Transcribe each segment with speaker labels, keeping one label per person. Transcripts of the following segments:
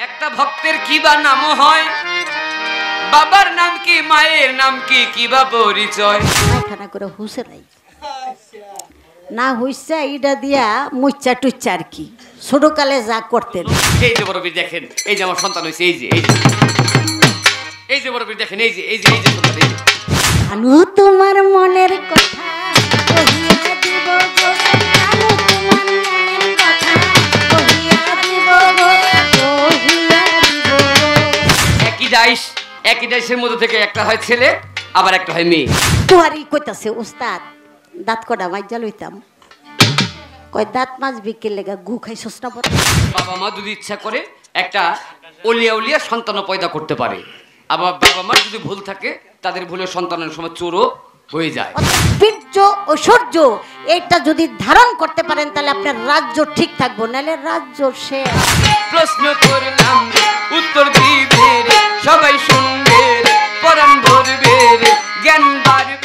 Speaker 1: একটা ভক্তের কি বা নাম হয়, বাবার নাম কি মায়ের নাম কি, কি বা পরিচয়?
Speaker 2: খানা করে হুসে নাই না হইছে এইটা দিয়া মুচ্চা টুচ্চা আর কি ছোটকালে যা করতেন।
Speaker 1: এই যে বড়বীর দেখেন, এই যে আমার সন্তান হয়েছে, এই যে এই যে বড়বীর দেখেন, এই যে সন্তান, এই যে
Speaker 2: জানু তোমার মনের কথা কহিয়া দিব গো, জানু তোমার মনের কথা কহিয়া দিব গো, কহিয়া দিব।
Speaker 1: একই ডাইসের মধ্যে থেকে একটা হয় ছেলে আবার একটা হয় মেয়ে।
Speaker 2: তোহারই কইতাছে উস্তাদ দাঁত কটা মাইজা লইতাম, কয় দাঁত মাছ বিকেল লেগা গু খাইছস না বড়।
Speaker 1: বাবা মা যদি ইচ্ছা করে একটা অলিয়া সন্তান পয়দা করতে পারে, আবার বাবা মার যদি ভুল থাকে তাদের ভুলের সন্তানের সময় চোরও হয়ে যায়।
Speaker 2: বীর্য ঐশ্বর্য এইটা যদি ধারণ করতে পারেন তাহলে আপনার রাজ্য ঠিক থাকবো, নাহলে রাজ্য শেষ।
Speaker 1: প্রশ্ন করলাম উত্তর দিবে রে, সবাই শুনবে রে, পরাণ ধরবে রে, জ্ঞান বাড়বে।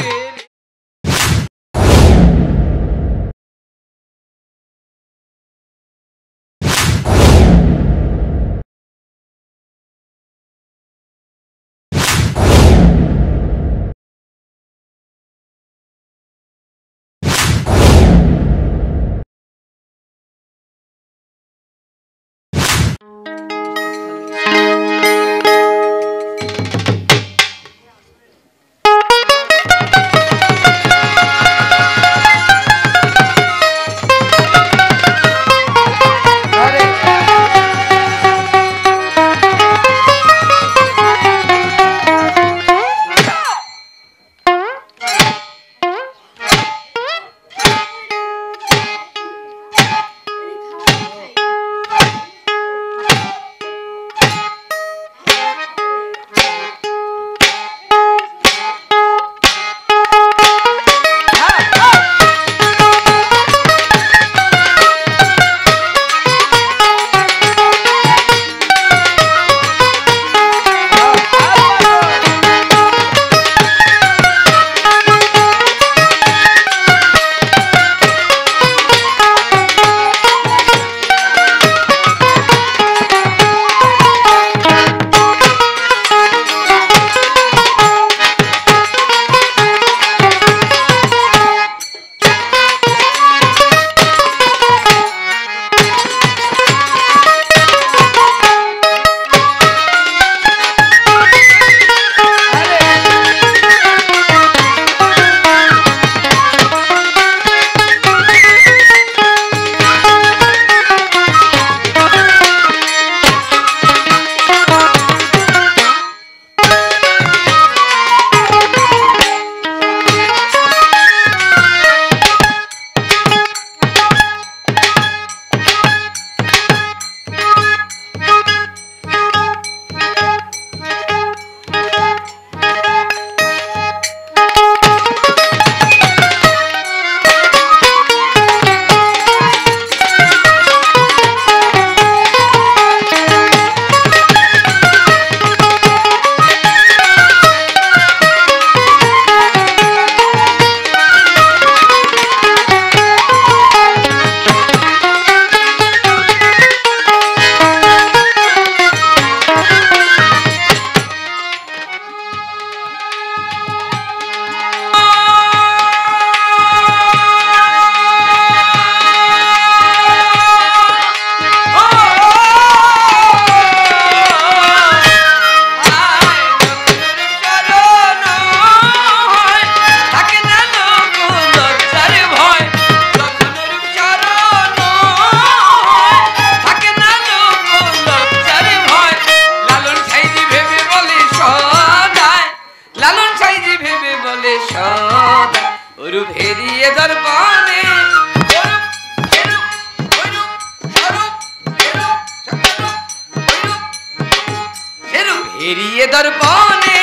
Speaker 3: এরিয়ে দর্পণে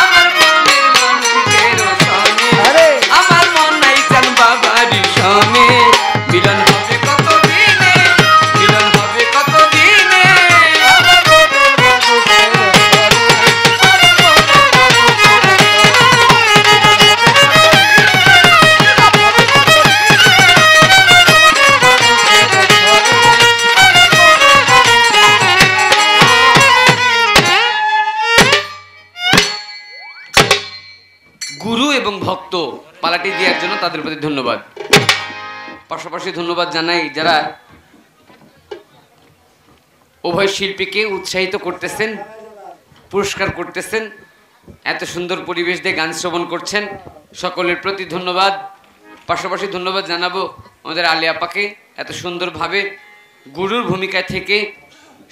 Speaker 3: আমার মনের মানুষের সনে আমার মন নাই চান বাবার সনে মিলন হবে কত দিনে মিলন হবে কত দিনে
Speaker 1: এবং ভক্ত পালাটি দেওয়ার জন্য তাদের প্রতি ধন্যবাদ। পাশাপাশি ধন্যবাদ জানাই যারা উভয় শিল্পীকে উৎসাহিত করতেছেন, পুরস্কার করতেছেন, এত সুন্দর পরিবেশ দিয়ে গান শ্রবণ করছেন, সকলের প্রতি ধন্যবাদ। পাশাপাশি ধন্যবাদ জানাবো আমাদের আলী আপাকে, এত সুন্দরভাবে গুরুর ভূমিকায় থেকে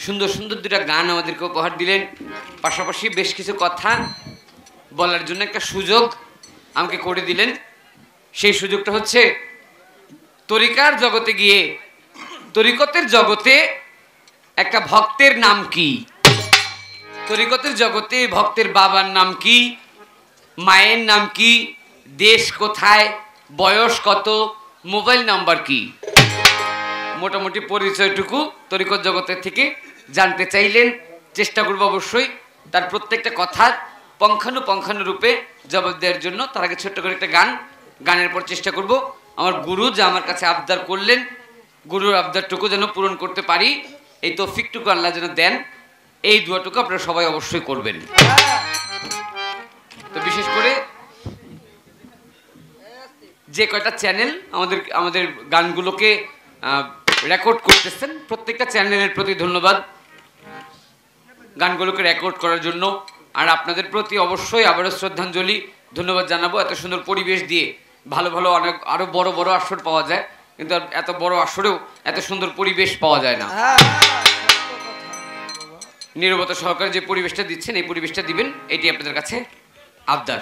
Speaker 1: সুন্দর সুন্দর দুটা গান আমাদেরকে উপহার দিলেন। পাশাপাশি বেশ কিছু কথা বলার জন্য একটা সুযোগ আমাকে করে দিলেন। সেই সুযোগটা হচ্ছে তরিকার জগতে গিয়ে, তরিকতের জগতে একটা ভক্তের নাম কি, তরিকতের জগতে ভক্তের বাবার নাম কি, মায়ের নাম কি, দেশ কোথায়, বয়স কত, মোবাইল নাম্বার কি, মোটামুটি পরিচয়টুকু তরিকত জগতের থেকে জানতে চাইলেন। চেষ্টা করবো অবশ্যই তার প্রত্যেকটা কথার পঙ্খানুরূপে জবাব দেওয়ার জন্য। তার আগে ছোট্ট করে একটা গানের পর চেষ্টা করব আমার গুরু যা আমার কাছে আবদার করলেন, গুরুর আবদারটুকু যেন পূরণ করতে পারি, এই তৌফিকটুকু আল্লাহ যেন দেন, এই দোয়াটুকু আপনারা সবাই অবশ্যই করবেন। তো বিশেষ করে যে কয়টা চ্যানেল আমাদের গানগুলোকে রেকর্ড করতেছেন, প্রত্যেকটা চ্যানেলের প্রতি ধন্যবাদ গানগুলোকে রেকর্ড করার জন্য। আর আপনাদের প্রতি অবশ্যই আবারও শ্রদ্ধাঞ্জলি, ধন্যবাদ জানাবো। এত সুন্দর পরিবেশ দিয়ে ভালো ভালো অনেক আরো বড় বড় আসর পাওয়া যায়, কিন্তু এত বড় আসরেও এত সুন্দর পরিবেশ পাওয়া যায় না। নীরবতা সহকারে যে পরিবেশটা দিচ্ছেন, এই পরিবেশটা দিবেন, এটি আপনাদের কাছে আবদার।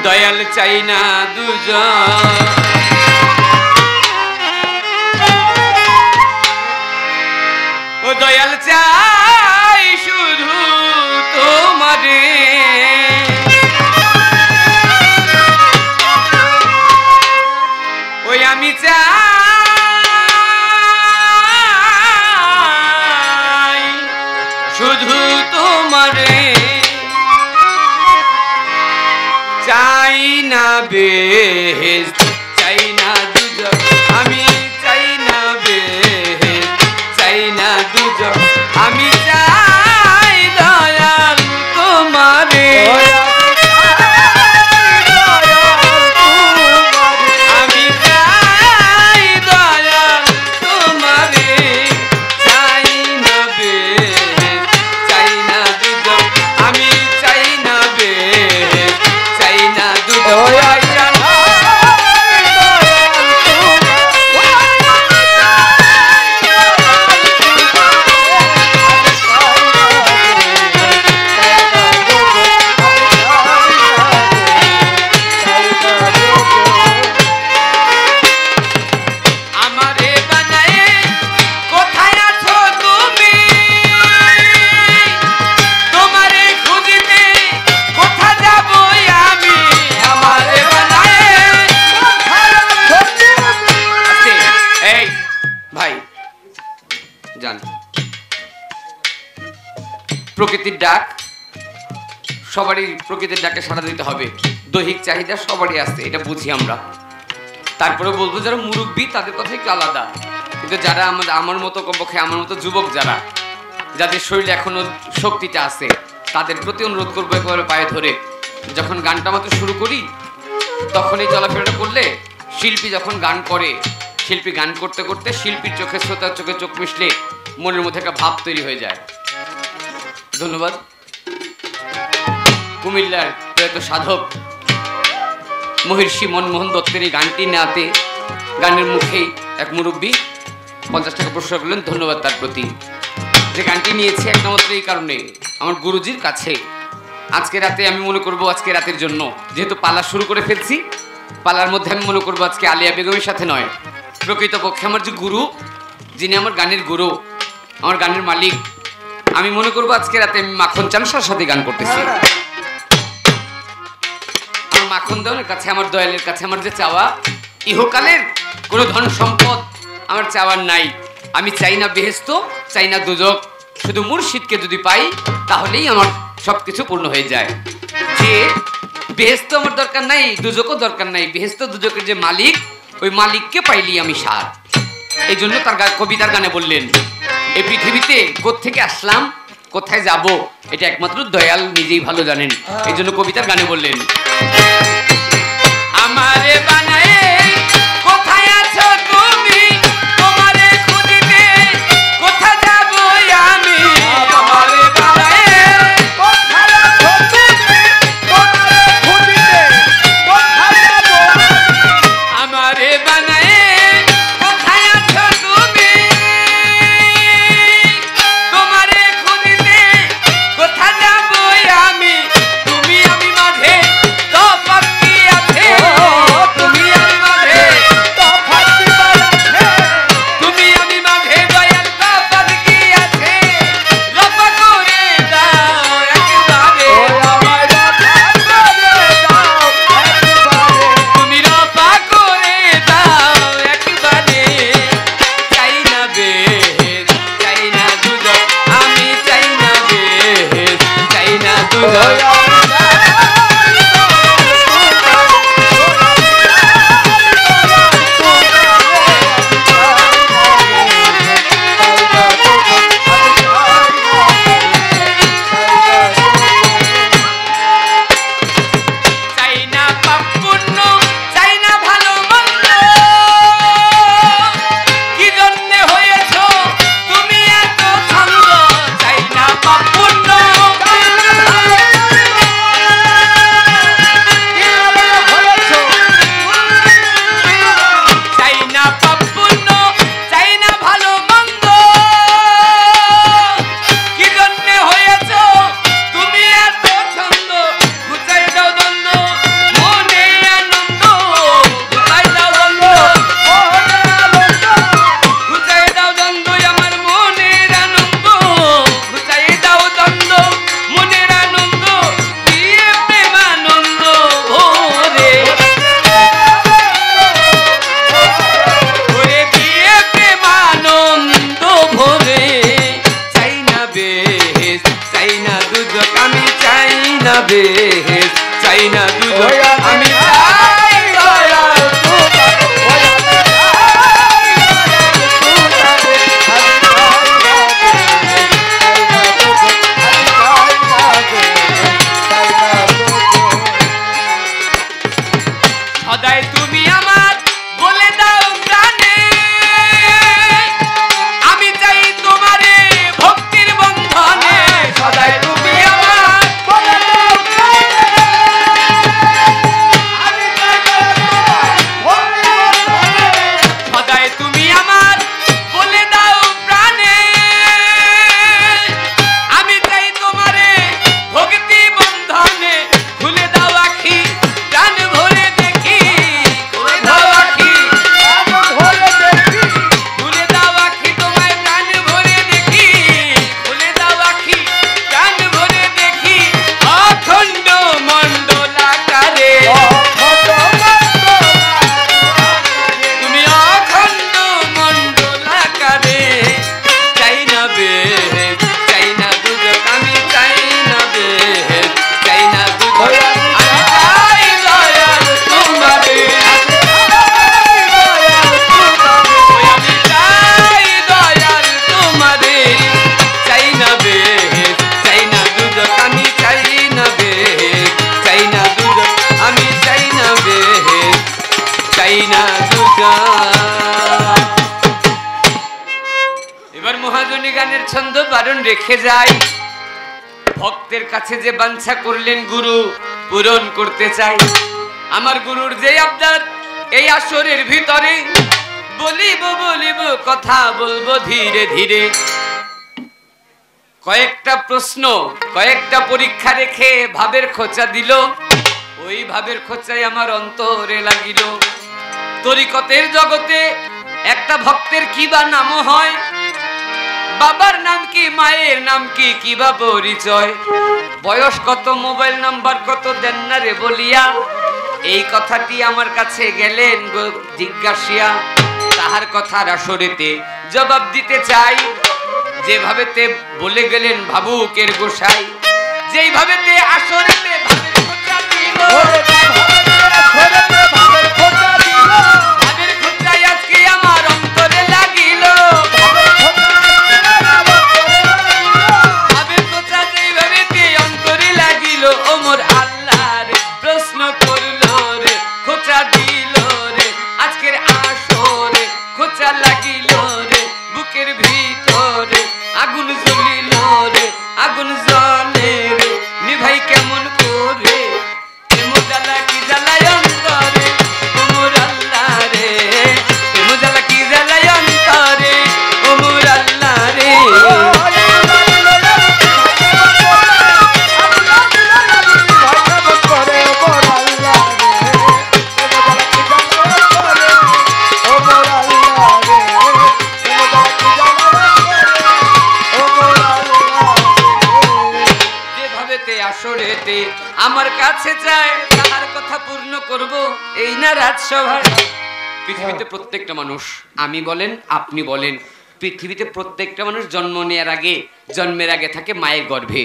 Speaker 1: দয়াল চাই না দুজন, ও দয়াল চাই শুধু তোমারে, ওই আমি চাই শুধু তোমারে, চাই না বেহেশত, চাই না দুজক, আমি চাই না বেহেশত, চাই না দুজক, আমি চাই দয়াল তোমারে, আমি চাই দয়াল তোমারে, চাই না বেহেশত, চাই না দুজক, আমি চাই না বেহেশত, চাই না দুজক। প্রকৃতির ডাক, সবারই প্রকৃতির ডাকে সাড়া দিতে হবে, দৈহিক চাহিদা সবারই আছে, এটা বুঝি আমরা। তারপরে বলবো যারা মুরব্বী তাদের কথা একটু আলাদা, কিন্তু যারা আমার মতো কমপক্ষে আমার মতো যুবক যারা, যাদের শরীরে এখনো শক্তিটা আছে, তাদের প্রতি অনুরোধ করবো একেবারে পায়ে ধরে, যখন গানটা মাত্র শুরু করি তখন এই চলাফেরাটা করলে, শিল্পী যখন গান করে, শিল্পী গান করতে করতে শিল্পীর চোখে, শ্রোতার চোখে চোখ মিশলে মনের মধ্যে একটা ভাব তৈরি হয়ে যায়। ধন্যবাদ। কুমিল্লার প্রয়াত সাধক মহর্ষি মনমোহন দত্তের এই গানটি নেওয়াতে গানের মুখেই এক মুরব্বী 50 টাকা পুরস্কার করলেন, ধন্যবাদ তার প্রতি। যে গানটি নিয়েছে একমাত্র এই কারণে, আমার গুরুজির কাছে আজকে রাতে আমি মনে করব আজকে রাতের জন্য যেহেতু পালা শুরু করে ফেলছি, পালার মধ্যে আমি মনে করব আজকে আলিয়া বেগমের সাথে নয়, প্রকৃতপক্ষে আমার যে গুরু, যিনি আমার গানের গুরু, আমার গানের মালিক, আমি মনে করব আজকে রাতে আমি মাখন চামসার সাথে গান করতেছি। আমার মাখন দেওয়ার কাছে, আমার দয়ালের কাছে আমার যে চাওয়া, ইহকালের কোনো ধন সম্পদ আমার চাওয়ার নাই। আমি চাই না বেহেশত, চাই না দুজক, শুধু মুর্শিদকে যদি পাই তাহলেই আমার সবকিছু পূর্ণ হয়ে যায়। যে বেহেশত আমার দরকার নাই, দুজকও দরকার নাই, বেহেশত দুজকের যে মালিক, ওই মালিককে পাইলেই আমি সার। এই জন্য তার কবিতার গানে বললেন, এই পৃথিবীতে কোত্থেকে আসলাম, কোথায় যাব, এটা একমাত্র দয়াল নিজেই ভালো জানেন। এই জন্য কবিতার গানে বললেন, আমারে বানায় কোথায় আছো তুমি, তোমারে খুঁজিতে কোথা যাব আমি, আমারে বানায় কোথায় আছো তুমি, তোমারে খুঁজিতে কোথা যাব, আমারে বানায় কোথায় আছো তুমি, তোমারে খুঁজিতে কোথা যাব আমি, তুমি আমি মাঝে তফাৎ কি আছে, তুমি আমি মাঝে তফাৎ কি আছে, তুমি আমি মাঝে দয়াল তফাৎ কি আছে, রফা করে দাও একবারে, আমায় রফা করে দাও একবারে, তুমি রফা করে দাও একবারে, চাই না বেহেশ, চাই না দুজক, আমি চাই না বেহেশ, চাই না দুজক। চাই না পাপ পুণ্য, চাই না ভালো মন্দ, কি জন্যে হয়েছ তুমি এত ছন্দ, চাই না পাপ পুণ্য, চাই না ভালো মন্দ, কি জন্যে হয়েছ, চাই না পাপ পুণ্য, চাই না ভালো মন্দ, কি জন্যে হয়েছ তুমি এত ছন্দ, ঘুচাই দাও দ্বন্দ্ব মনে আনন্দ, ঘুচাই দাও দ্বন্দ্ব মনে আনন্দ, ঘুচাই দাও দ্বন্দ্ব আমার মনের আনন্দ, ঘুচাই দাও দ্বন্দ্ব মনের আনন্দ, দিয়ে প্রেমানন্দ ভরে, ভরে দিয়ে প্রেমানন্দ ভরে, চাই না বেহেশ, চাই না দুজক, আমি চাই না বেহেশ, চাই না দুজক, আমি চাই দয়াল সদাই তুমি আমার বলে দাও প্রাণে, আমি চাই তোমারে ভক্তির বন্ধনে, সদাই তুমি আমার বলে দাও প্রাণে, আমি চাই তোমার ভক্তির বন্ধনে, সদাই তুমি আমার বলে দাও প্রাণে, আমি চাই তোমারে ভক্তি বন্ধনে, খুলে দাও আখি প্রাণ ভরে দেখি, খুলে দাও আখি প্রাণ ভরে দেখি, খুলে দাও আখি তোমায় প্রাণ ভরে দেখি, খুলে দাও আখি প্রাণ ভরে দেখি, অখণ্ড মণ্ডলাকারে, তুমি অখণ্ড মণ্ডলাকারে, চাই না বেহেশ, চাই না দুজক, আমি চাই না বেহেশ, চাই না দুজক, আমি চাই দয়াল তোমারে, ওই আমি চাই দয়াল তোমারে, চাই না বেহেশ, চাই না দুজক, আমি চাই না বেহেশ, চাই না দুজক, আমি চাই না বেহেশ, চাই না দুজক। এবার মহাজনী গানের ছন্দ বারণ রেখে যাই, ভক্তের কাছে যে বাঞ্ছা করলেন গুরু পূরণ করতে চাই, আমার গুরুর যে আবদার এই আসরের ভিতরে, বলিব বলিব কথা বলবো ধীরে ধীরে, কয়েকটা প্রশ্ন কয়েকটা পরীক্ষা রেখে ভাবের খোঁচা দিল, ওই ভাবের খোঁচাই আমার অন্তরে লাগিল। তরিকতের জগতে একটা ভক্তের কি বা নাম হয়, বাবার নাম কি মায়ের নাম কি কি বা পরিচয়, বয়স কত মোবাইল নাম্বার কত দেন না রে বলিয়া, এই কথাটি আমার কাছে গেলেন জিজ্ঞাসিয়া। তাহার কথার আসরেতে জবাব দিতে চাই, যেভাবে তে বলে গেলেন ভাবুকের গোসাই, যেইভাবে তে আসরেতে ভাবের খোঁচা দিল, ভাবের খোঁচাই আজকে আমার অন্তরে লাগিল। ভাবের খোঁচা যেইভাবে তে অন্তরে লাগিল, ও মোর আল্লাহ রে প্রশ্ন করলো রে খোঁচা দিল রে, আজকের আসরে খোঁচা লাগিল রে, বুকের ভিতরে আগুন জ্বলিল রে, আগুন জ্বলে রে, নিভাই কেমন করে, প্রেম জ্বালা কি জ্বালায় অন্তরে, ও মোর আল্লাহ রে, প্রেম জ্বালা কি জ্বালায় অন্তরে, ও মোর আল্লাহ রে। আসরেতে আমার কাছে চায় তাহার কথা পূর্ণ করব, এই না রাজসভার। পৃথিবীতে প্রত্যেকটা মানুষ, আমি বলেন আপনি বলেন, পৃথিবীতে প্রত্যেকটা মানুষ জন্ম নেওয়ার আগে, জন্মের আগে থাকে মায়ের গর্ভে,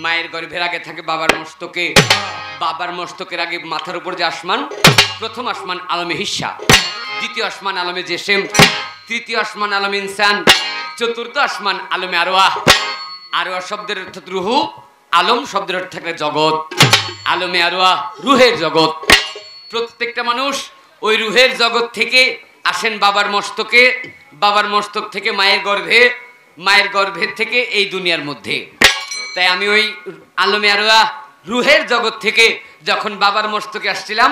Speaker 1: মায়ের গর্ভের আগে থাকে বাবার মস্তকে, বাবার মস্তকের আগে মাথার উপর যে আসমান, প্রথম আসমান আলমে হিস্সা, দ্বিতীয় আসমান আলমে জেসেম, তৃতীয় আসমান আলমে ইনসান, চতুর্থ আসমান আলমে আরওয়াহ। আরওয়াহ শব্দের অর্থ রুহু, আলম শব্দের অর্থ থাকে জগৎ, আলমে আরওয়াহ রুহের জগৎ। প্রত্যেকটা মানুষ ওই রুহের জগৎ থেকে আসেন বাবার মস্তকে, বাবার মস্তক থেকে মায়ের গর্ভে, মায়ের গর্ভের থেকে এই দুনিয়ার মধ্যে। তাই আমি ওই আলমে আরওয়াহ রুহের জগৎ থেকে যখন বাবার মস্তকে আসছিলাম,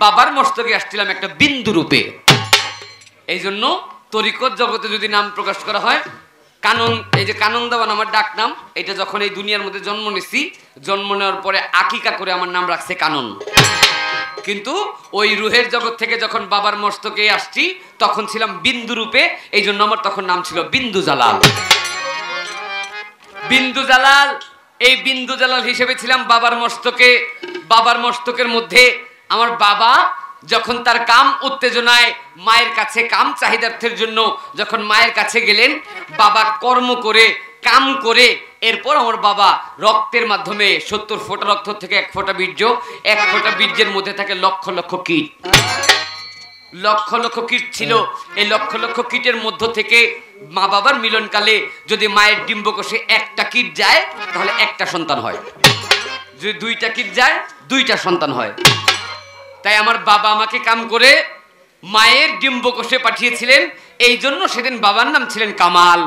Speaker 1: বাবার মস্তকে আসছিলাম একটা বিন্দু রূপে। এই জন্য তরিকত জগতে যদি নাম প্রকাশ করা হয়, কানন, এই যে কানন দেওয়ান আমার ডাক নাম, এটা যখন এই দুনিয়ার মধ্যে জন্ম নিছি, জন্ম নেওয়ার পরে আকিকা করে আমার নাম রাখছে কানন। কিন্তু ওই রুহের জগৎ থেকে যখন বাবার মস্তকে আসছি তখন ছিলাম বিন্দু রূপে, এই জন্য আমার তখন নাম ছিল বিন্দু জালাল। বিন্দু জালাল, এই বিন্দু জালাল হিসেবে ছিলাম বাবার মস্তকে। বাবার মস্তকের মধ্যে আমার বাবা যখন তার কাম উত্তেজনায় মায়ের কাছে কাম চাহিদার্থের জন্য যখন মায়ের কাছে গেলেন, বাবা কর্ম করে কাম করে, এরপর আমার বাবা রক্তের মাধ্যমে 70 ফোঁটা রক্ত থেকে 1 ফোঁটা বীর্য, 1 ফোঁটা বীর্যের মধ্যে থাকে লক্ষ লক্ষ কীট, লক্ষ লক্ষ কীট ছিল। এই লক্ষ লক্ষ কীটের মধ্য থেকে মা বাবার মিলনকালে যদি মায়ের ডিম্বকোষে 1টা কীট যায় তাহলে 1টা সন্তান হয়, যদি 2টা কীট যায় 2টা সন্তান হয়। তাই আমার বাবা আমাকে কাম করে মায়ের ডিম্বকোষে পাঠিয়েছিলেন, এই জন্য সেদিন বাবার নাম ছিলেন কামাল।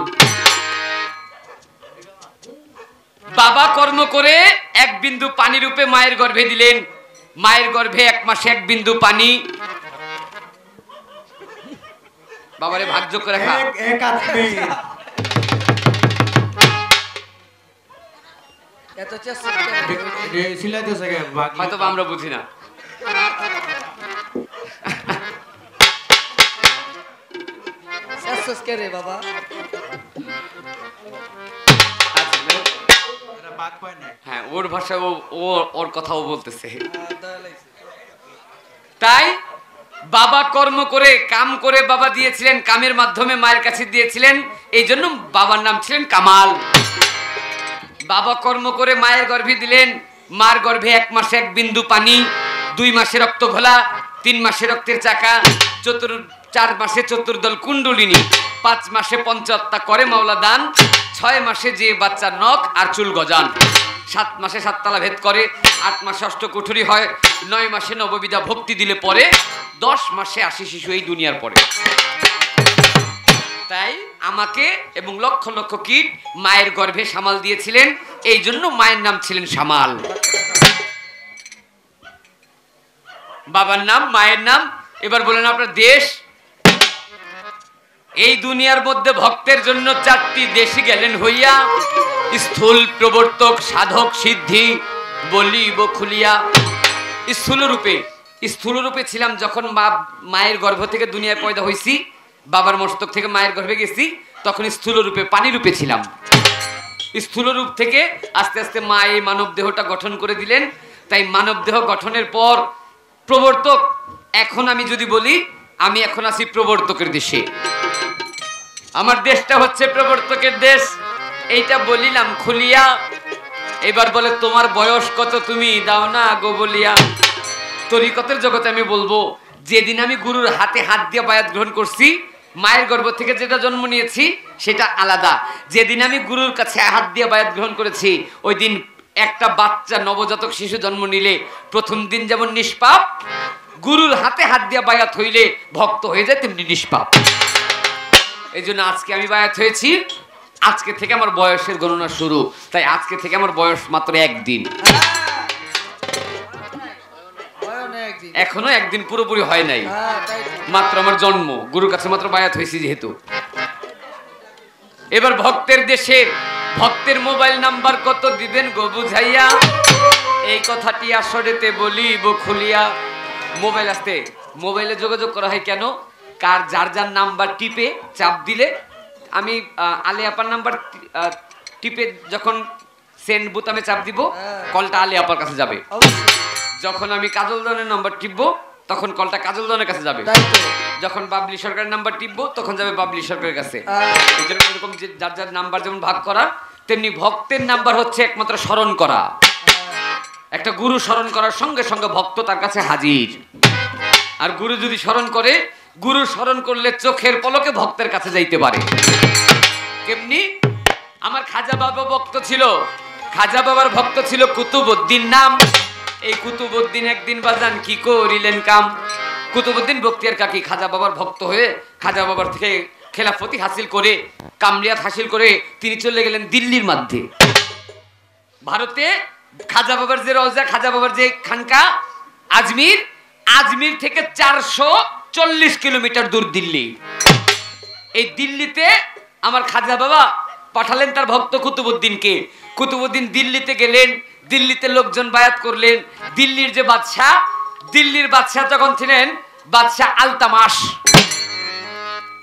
Speaker 1: বাবা কর্ম করে 1 বিন্দু পানি রূপে মায়ের গর্ভে দিলেন, মায়ের গর্ভে 1 মাসে 1 বিন্দু পানি। বাবারে ভাগ্য করে খা, হয়তো আমরা বুঝি না।
Speaker 3: বাবা
Speaker 1: হ্যাঁ, ওর ভাষা ও ওর কথাও বলতেছে। তাই বাবা কর্ম করে কাম করে বাবা দিয়েছিলেন, কামের মাধ্যমে মায়ের কাছে দিয়েছিলেন, এই জন্য বাবার নাম ছিলেন কামাল। বাবা কর্ম করে মায়ের গর্ভে দিলেন, মার গর্ভে 1 মাসে 1 বিন্দু পানি, 2 মাসে রক্ত ঘোলা, 3 মাসে রক্তের চাকা, 4 মাসে 4 দল কুণ্ডলিনী, 5 মাসে পঞ্চাত্তা করে মাওলা দান, 6 মাসে যে বাচ্চার নখ আর চুল গজান, 7 মাসে 7 তালা ভেদ করে, 8 মাসে অষ্টকুঠুরি হয়, 9 মাসে নববিধা ভক্তি দিলে পরে, 10 মাসে আসে শিশু এই দুনিয়ার পরে। তাই আমাকে এবং লক্ষ লক্ষ কীট মায়ের গর্ভে সামাল দিয়েছিলেন, এই জন্য মায়ের নাম ছিলেন সামাল। বাবার নাম, মায়ের নাম। এবার বলেন আপনার দেশ, এই দুনিয়ার মধ্যে ভক্তের জন্য 4টি দেশে গেলেন হইয়া, স্থূল প্রবর্তক সাধক সিদ্ধি বলিব খুলিয়া। স্থূল রূপে ছিলাম যখন মায়ের গর্ভ থেকে দুনিয়ায় পয়দা হয়েছি, বাবার মস্তক থেকে মায়ের গর্ভে গেছি, তখন স্থূল রূপে পানি রূপে ছিলাম। স্থূল রূপ থেকে আস্তে আস্তে মা এই মানব দেহটা গঠন করে দিলেন। তাই মানব দেহ গঠনের পর প্রবর্তক, এখন আমি যদি বলি আমি এখন আছি প্রবর্তকের দেশে, আমার দেশটা হচ্ছে প্রবর্তকের দেশ, এইটা বলিলাম খুলিয়া। এবার বলে তোমার বয়স কত তুমি দাও না গো বলিয়া। তরিকতের জগতে আমি বলবো, যেদিন আমি গুরুর হাতে হাত দিয়ে বায়াত গ্রহণ করছি, মায়ের গর্ভ থেকে যেটা জন্ম নিয়েছি সেটা আলাদা। যেদিন আমি গুরুর কাছে হাত দিয়ে বায়াত গ্রহণ করেছি, ওই দিন একটা বাচ্চা নবজাতক শিশু জন্ম নিলে প্রথম দিন যেমন নিষ্পাপ, গুরুর হাতে হাত দিয়ে বায়াত হইলে ভক্ত হয়ে যায় তেমনি নিষ্পাপ। এই জন্য আজকে আমি বায়াত হয়েছি, আজকে থেকে আমার বয়সের গণনা শুরু। তাই আজকে থেকে আমার বয়স মাত্র 1 দিন, এখনো 1 দিন পুরোপুরি হয় নাই, মাত্র আমার জন্ম, গুরুর কাছে মাত্র বায়াত হয়েছি যেহেতু। এবার ভক্তের দেশে ভক্তের মোবাইল নাম্বার কত দিবেন গো বুঝাইয়া, এই কথাটি আসরেতে বলিব খুলিয়া। মোবাইল আসতে মোবাইলে যোগাযোগ করা হয় কেন? কার যার যার নাম্বার টিপে চাপ দিলে, আমি আলে আপার নাম্বার টিপে যখন সেন্ড বোতামে চাপ দিব, কলটা আলে আপার কাছে যাবে। যখন আমি কাজল দনের নাম্বার টিপবো তখন কলটা কাজল দনের কাছে যাবে। যখন বাবলি সরকারের নাম্বার টিপবো তখন যাবে বাবলি সরকারের কাছে। এরকম যার যার নাম্বার যেমন ভাগ করা, তেমনি ভক্তের নাম্বার হচ্ছে একমাত্র স্মরণ করা। একটা গুরু স্মরণ করার সঙ্গে সঙ্গে ভক্ত তার কাছে হাজির। আর গুরু যদি স্মরণ করে, গুরু স্মরণ করলে চোখের পলকে ভক্তের কাছে যাইতে পারে। কেমনি? আমার খাজা বাবা ভক্ত ছিল, খাজা বাবার ভক্ত ছিল কুতুবউদ্দিন নাম। এই কুতুবউদ্দিন একদিন বাজান কি করিলেন কাম। কুতুবউদ্দিন বখতিয়ার কাকি খাজা বাবার ভক্ত হয়ে খাজা বাবার থেকে খেলাফতি হাসিল করে, কামলিয়াত হাসিল করে তিনি চলে গেলেন দিল্লির মধ্যে। ভারতে খাজা বাবার যে রওজা, খাজা বাবার যে খানকা আজমির, আজমির থেকে 440 কিলোমিটার দূর দিল্লি। এই দিল্লিতে আমার খাজা বাবা পাঠালেন তার ভক্ত কুতুবউদ্দিনকে। কুতুবউদ্দিন দিল্লিতে গেলেন, দিল্লিতে লোকজন বায়াত করলেন। দিল্লির যে বাদশাহ, দিল্লির বাদশাহ তখন ছিলেন বাদশাহ আলতামাস।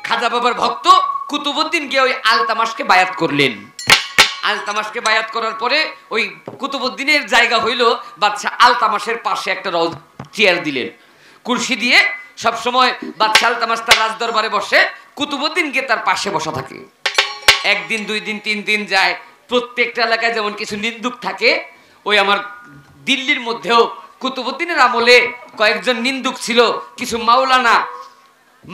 Speaker 1: খাজা বাবার ভক্ত কুতুবউদ্দিন গিয়ে ওই আলতামাসকে বায়াত করলেন। আলতামাসকে বায়াত করার পরে ওই কুতুবউদ্দিনের জায়গা হইল বাদশাহ আলতামাসের পাশে একটা চেয়ার দিলেন, কুরসি দিয়ে। সবসময় বাদশাহ আলতামাস তার রাজদরবারে বসে, কুতুবউদ্দিন গিয়ে তার পাশে বসা থাকে। 1 দিন 2 দিন 3 দিন যায়। প্রত্যেকটা এলাকায় যেমন কিছু নিন্দুক থাকে, ওই আমার দিল্লির মধ্যেও কুতুবউদ্দিনের আমলে কয়েকজন নিন্দুক ছিল। কিছু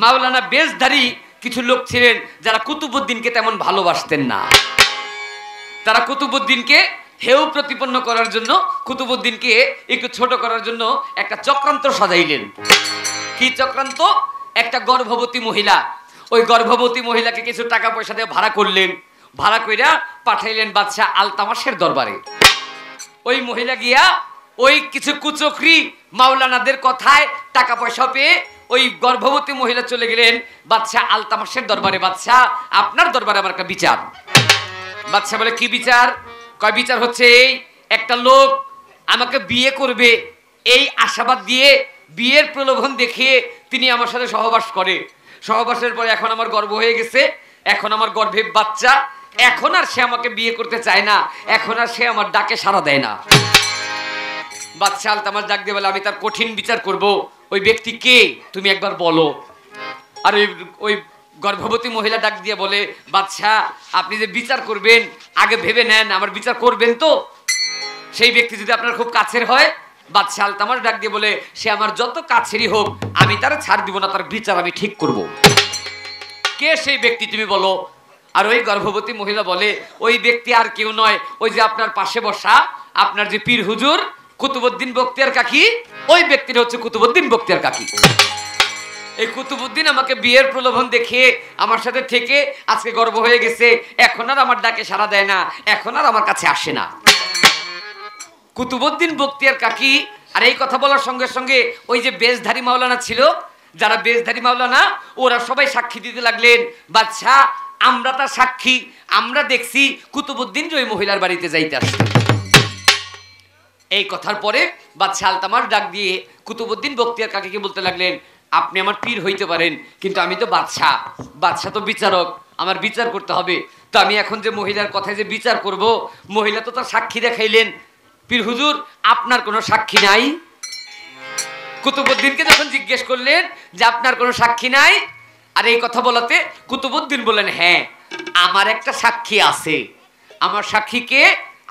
Speaker 1: মাওলানা বেশধারী কিছু লোক ছিলেন যারা কুতুবউদ্দিনকে তেমন ভালোবাসতেন না। তারা কুতুবউদ্দিনকে হেউ প্রতিপন্ন করার জন্য, কুতুবউদ্দিনকে একটু ছোট করার জন্য একটা চক্রান্ত সাজাইলেন। কি চক্রান্ত? একটা গর্ভবতী মহিলা, ওই গর্ভবতী মহিলাকে কিছু টাকা পয়সা দিয়ে ভাড়া করলেন। ভাড়া কইরা পাঠাইলেন বাদশাহ আলতামাসের দরবারে। ওই মহিলা গিয়া ওই কিছু কুচক্রি মাওলানাদের কথায় টাকা পয়সা পেয়ে ওই গর্ভবতী মহিলা চলে গেলেন বাদশাহ আলতামাসের দরবারে। বাদশাহ, আপনার দরবারে আমার একটা বিচার। বাদশাহ বলে, কি বিচার? কয় বিচার হচ্ছে এই, একটা লোক আমাকে বিয়ে করবে এই আশাবাদ দিয়ে, বিয়ের প্রলোভন দেখিয়ে তিনি আমার সাথে সহবাস করে। সহবাসের পরে এখন আমার গর্ভ হয়ে গেছে, এখন আমার গর্ভে বাচ্চা, এখন আর সে আমাকে বিয়ে করতে চায় না, এখন আর সে আমার ডাকে সাড়া দেয় না। বাদশাহ আলতামাস ডাক দিয়ে বলে, আমি তার কঠিন বিচার করব। ওই ব্যক্তি কে তুমি একবার বলো। আর ওই গর্ভবতী মহিলা ডাক দিয়ে বলে, বাদশাহ আপনি যে বিচার করবেন আগে ভেবে নেন, আমার বিচার করবেন তো? সেই ব্যক্তি যদি আপনার খুব কাছের হয়, বাদশাহ আলতামাস ডাক দিয়ে বলে, সে আমার যত কাছেরই হোক আমি তার ছাড় দিব না, তার বিচার আমি ঠিক করব। কে সেই ব্যক্তি তুমি বলো। আর ওই গর্ভবতী মহিলা বলে, ওই ব্যক্তি আর কেউ নয়, ওই যে আপনার পাশে বসা আপনার যে পীর হুজুর কুতুবউদ্দিন বখতিয়ার কাকি, ওই ব্যক্তিটা হচ্ছে কুতুবউদ্দিন বখতিয়ার কাকি। এই কুতুবউদ্দিন আমাকে বিয়ের প্রলোভন দেখিয়ে আমার সাথে থেকে আজকে গর্ভ হয়ে গেছে, এখন আর আমার ডাকে সাড়া দেয় না, এখন আর আমার কাছে আসে না। কুতুবউদ্দিন বখতিয়ার কাকি। আর এই কথা বলার সঙ্গে সঙ্গে ওই যে বেশধারী মাওলানা ছিল, যারা বেশধারী মাওলানা ওরা সবাই সাক্ষী দিতে লাগলেন, বাদশাহ আমরা তার সাক্ষী, আমরা দেখছি কুতুবউদ্দিন ওই মহিলার বাড়িতে যাইতে আসছে। এই কথার পরে বাদশাহ আলতামাস ডাক দিয়ে কুতুবউদ্দিন বখতিয়ার কাকাকে বলতে লাগলেন, আপনি আমার পীর হইতে পারেন, কিন্তু আমি তো বাদশাহ, বাদশাহ তো বিচারক, আমার বিচার করতে হবে। তো আমি এখন যে মহিলার কথায় যে বিচার করব, মহিলা তো তার সাক্ষী দেখাইলেন, পীর হুজুর আপনার কোনো সাক্ষী নাই? কুতুবউদ্দিনকে যখন জিজ্ঞেস করলেন যে আপনার কোনো সাক্ষী নাই, আর এই কথা বলাতে কুতুবউদ্দিন বললেন, হ্যাঁ আমার একটা সাক্ষী আছে। আমার সাক্ষীকে,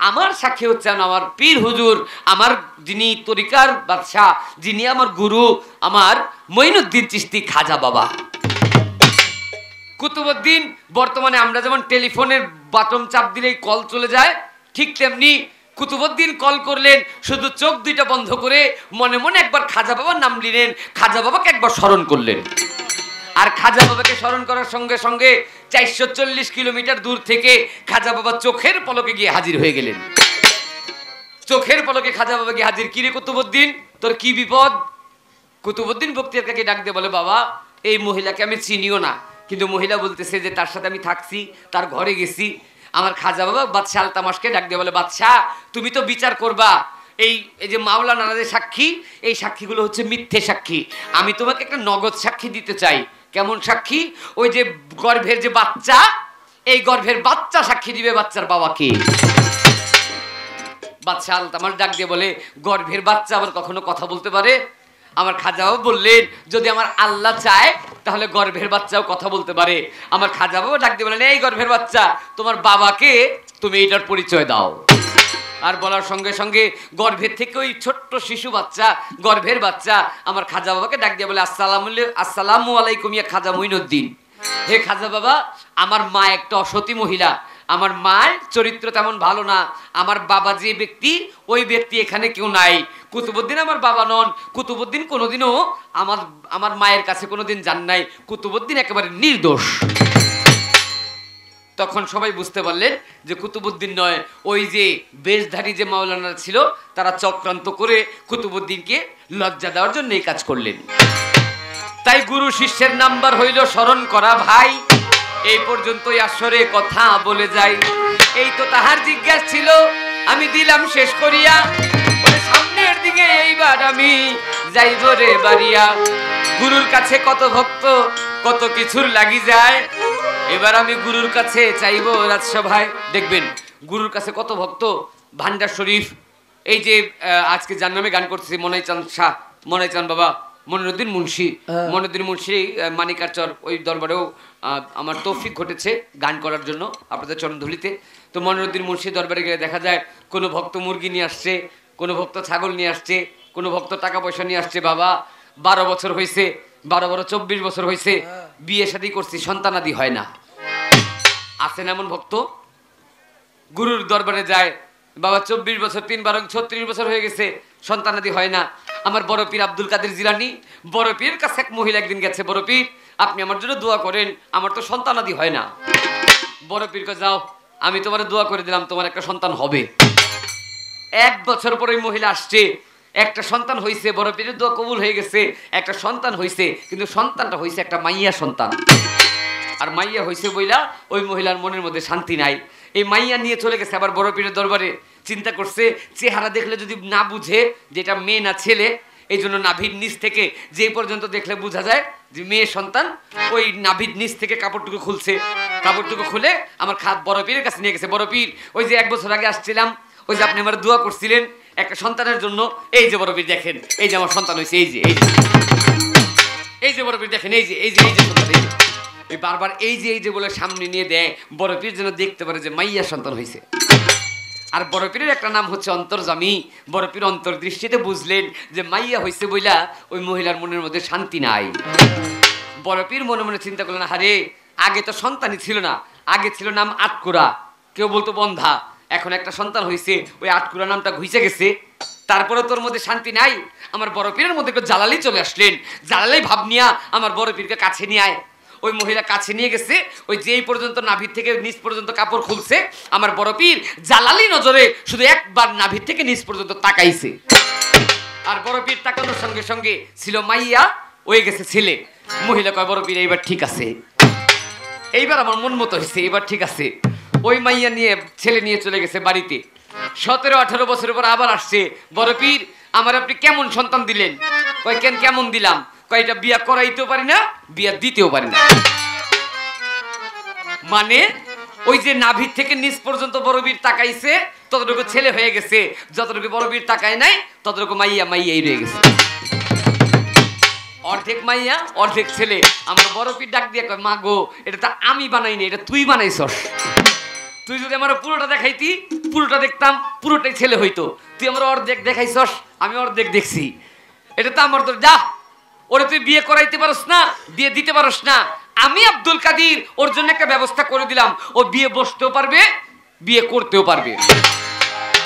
Speaker 1: আমার সাক্ষী হচ্ছে আমার পীর হুজুর, আমার যিনি তরিকার বাদশাহ, যিনি আমার গুরু, আমার মঈনুদ্দিন চিশতি খাজা বাবা। কুতুবউদ্দিন বর্তমানে আমরা যেমন টেলিফোনের বাটন চাপ দিলেই কল চলে যায়, ঠিক তেমনি কুতুবউদ্দিন কল করলেন, শুধু চোখ দুইটা বন্ধ করে মনে মনে একবার খাজা বাবার নাম নিলেন, খাজা বাবাকে একবার স্মরণ করলেন। আর খাজা বাবাকে স্মরণ করার সঙ্গে সঙ্গে 440 কিলোমিটার দূর থেকে খাজা বাবা চোখের পলকে গিয়ে হাজির হয়ে গেলেন। চোখের পলকে খাজা বাবা গিয়ে হাজির। কিরে কুতুবউদ্দিন, তোর কি বিপদ? কুতুবউদ্দিন বখতিয়ার কাকে ডাক দিয়ে বলে, বাবা এই মহিলাকে আমি চিনিও না, কিন্তু মহিলা বলতেছে যে তার সাথে আমি থাকছি, তার ঘরে গেছি। আমার খাজা বাবা বাদশাহ আলতামাসকে ডাক দিয়ে বলে, বাদশাহ তুমি তো বিচার করবা, এই যে মাওলানা যে সাক্ষী, এই সাক্ষীগুলো হচ্ছে মিথ্যে সাক্ষী। আমি তোমাকে একটা নগদ সাক্ষী দিতে চাই। কেমন সাক্ষী? ওই যে গর্ভের যে বাচ্চা, এই গর্ভের বাচ্চা সাক্ষী দিবে বাচ্চার বাবাকে। বাদশাহ আলতামাস ডাক দিয়ে বলে, গর্ভের বাচ্চা আবার কখনো কথা বলতে পারে? আমার খাজা বাবা বললেন, যদি আমার আল্লাহ চায় তাহলে গর্ভের বাচ্চাও কথা বলতে পারে। আমার খাজা বাবা ডাক দিয়ে বলেন, এই গর্ভের বাচ্চা, তোমার বাবাকে তুমি এইটার পরিচয় দাও। আর বলার সঙ্গে সঙ্গে গর্ভের থেকে ওই ছোট্ট শিশু বাচ্চা, গর্ভের বাচ্চা আমার খাজা বাবাকে ডাক দিয়ে বলে, আসসালামু আলাইকুম ইয়া খাজা মঈনুদ্দিন। হে খাজা বাবা, আমার মা একটা অসতী মহিলা, আমার মায়ের চরিত্র তেমন ভালো না, আমার বাবা যে ব্যক্তি ওই ব্যক্তি এখানে কেউ নাই। কুতুবউদ্দিন আমার বাবা নন, কুতুবউদ্দিন কোনোদিনও আমার মায়ের কাছে কোনোদিন যান নাই, কুতুবউদ্দিন একেবারে নির্দোষ। তখন সবাই বুঝতে পারলেন যে কুতুবউদ্দিন নয়, ওই যে বেশধারী যে মাওলানা ছিল তারা চক্রান্ত করে কুতুবউদ্দিনকে লজ্জা দেওয়ার জন্য এই কাজ করলেন। তাই গুরু শিষ্যের নাম্বার হইল স্মরণ করা ভাই। এই পর্যন্তই আসরে কথা বলে যাই। এই তো তাহার জিজ্ঞাসা ছিল, আমি দিলাম শেষ করিয়া, সামনের দিকে এইবার আমি যাইব রে বাড়িয়া। গুরুর কাছে কত ভক্ত কত কিছুর লাগি যায়, এবার আমি গুরুর কাছে চাইব রাজসভায়। দেখবেন গুরুর কাছে কত ভক্ত। ভান্ডার শরীফ, এই যে আজকে যার নামে গান করতেছি, মনাই চাঁদ শাহ, মনাই চাঁদ বাবা, মনিরুদ্দিন মুন্সি, মনিরুদ্দিন মুন্সি মানিকারচর, ওই দরবারেও আমার তৌফিক ঘটেছে গান করার জন্য আপনাদের চরণধুলিতে। তো মনিরুদ্দিন মুন্সি দরবারে গেলে দেখা যায় কোনো ভক্ত মুরগি নিয়ে আসছে, কোনো ভক্ত ছাগল নিয়ে আসছে, কোনো ভক্ত টাকা পয়সা নিয়ে আসছে। বাবা 12 বছর হয়েছে, 12 24 বছর হয়েছে, বিয়ে শাদী করছি, সন্তানাদি হয় না। আছেন এমন ভক্ত? গুরুর দরবারে যায়, বাবা 24 বছর 3 12 36 বছর হয়ে গেছে, সন্তানাদি হয় না। আমার বড় পীর আব্দুল কাদের জিলানী, বড় পীরের কাছে এক মহিলা একদিন গেছে, বড় পীর আপনি আমার জন্য দোয়া করেন, আমার তো সন্তানাদি হয় না। বড় পীরকে যাও, আমি তোমার দোয়া করে দিলাম, তোমার একটা সন্তান হবে। 1 বছর পরে মহিলা আসছে, একটা সন্তান হয়েছে, বড় পীরের দোয়া কবুল হয়ে গেছে, একটা সন্তান হয়েছে, কিন্তু সন্তানটা হয়েছে একটা মাইয়া সন্তান। আর মাইয়া হয়েছে বইলা ওই মহিলার মনের মধ্যে শান্তি নাই। এই মাইয়া নিয়ে চলে গেছে আবার বড় পীরের দরবারে। চিন্তা করছে চেহারা দেখলে যদি না বুঝে যে এটা মেয়ে না ছেলে, এই জন্য নাভির নিচ থেকে যে পর্যন্ত দেখলে বোঝা যায় যে মেয়ে সন্তান, ওই নাভির নিচ থেকে কাপড়টুকু খুলছে। কাপড়টুকু খুলে আমার বড় পীরের কাছে নিয়ে গেছে। বড় পীর, ওই যে 1 বছর আগে আসছিলাম, ওই যে আপনি আমার দোয়া করছিলেন একটা সন্তানের জন্য, এই যে বড় পীর দেখেন, এই যে আমার সন্তান হয়েছে, এই যে এই যে বড় পীর দেখেন, এই যে সন্তান, এই যে। এই বারবার এই যে বলে সামনে নিয়ে দেয়, বড় পীর যেন দেখতে পারে যে মাইয়া সন্তান হয়েছে। আর বড় পীরের একটা নাম হচ্ছে অন্তর্যামী। বড় পীর অন্তর্দৃষ্টিতে বুঝলেন যে মাইয়া হয়েছে বইলা ওই মহিলার মনের মধ্যে শান্তি নাই। বড় পীর মনে মনে চিন্তা করলেন, আরে আগে তো সন্তানই ছিল না, আগে ছিল নাম আটকুরা, কেউ বলতো বন্ধা, এখন একটা সন্তান হয়েছে, ওই আটকুরা নামটা ঘুষে গেছে, তারপরে তোর মধ্যে শান্তি নাই। আমার বড় পীরের মধ্যে একটু জালালি চলে আসলেন। জালালি ভাব নিয়া আমার বড় পীরকে কাছে নিয়ে আয়। ওই মহিলা কাছে নিয়ে গেছে, ওই যেই পর্যন্ত নাভির থেকে নিচ পর্যন্ত কাপড় খুলছে, আমার বড় পীর জালালি নজরে শুধু একবার নাভির থেকে নিচ পর্যন্ত তাকাইছে। আর বড় পীর তাকানোর সঙ্গে সঙ্গে ছিল মাইয়া, ওই গেছে ছেলে। মহিলা কয় বড় পীর এইবার ঠিক আছে, এইবার আমার মন মতো হয়েছে, এবার ঠিক আছে। ওই মাইয়া নিয়ে ছেলে নিয়ে চলে গেছে বাড়িতে। 17-18 বছরের পর আবার আসছে, বড় পীর আমার আপনি কেমন সন্তান দিলেন? কয় কেমন দিলাম? কয় এটা বিয়া করাইতেও পারি না, বিয়া দিতেও পারি না। মানে ওই যে নাভির থেকে নিচ পর্যন্ত বড় বীর তাকাইছে, ততটুকু ছেলে হয়ে গেছে, যতটুকু বড় বীর তাকায় নাই ততটুকু মাইয়াই রয়ে গেছে। অর্ধেক মাইয়া অর্ধেক ছেলে। আমার বড় পীর ডাক দিয়ে কয়, মা গো, এটা তো আমি বানাইনি, এটা তুই বানাইছস। তুই যদি আমার পুরোটা দেখাইতি, পুরোটা দেখতাম, পুরোটাই ছেলে হইতো। তুই আমার অর্ধেক দেখাইছস, আমি অর্ধেক দেখছি। এটা তো আমার তো যা, ওরে তুই বিয়ে করাইতে পারস না, বিয়ে দিতে পারস না। আমি আব্দুল কাদির ওর জন্য একটা ব্যবস্থা করে দিলাম, ও বিয়ে বসতেও পারবে, বিয়ে করতেও পারবে।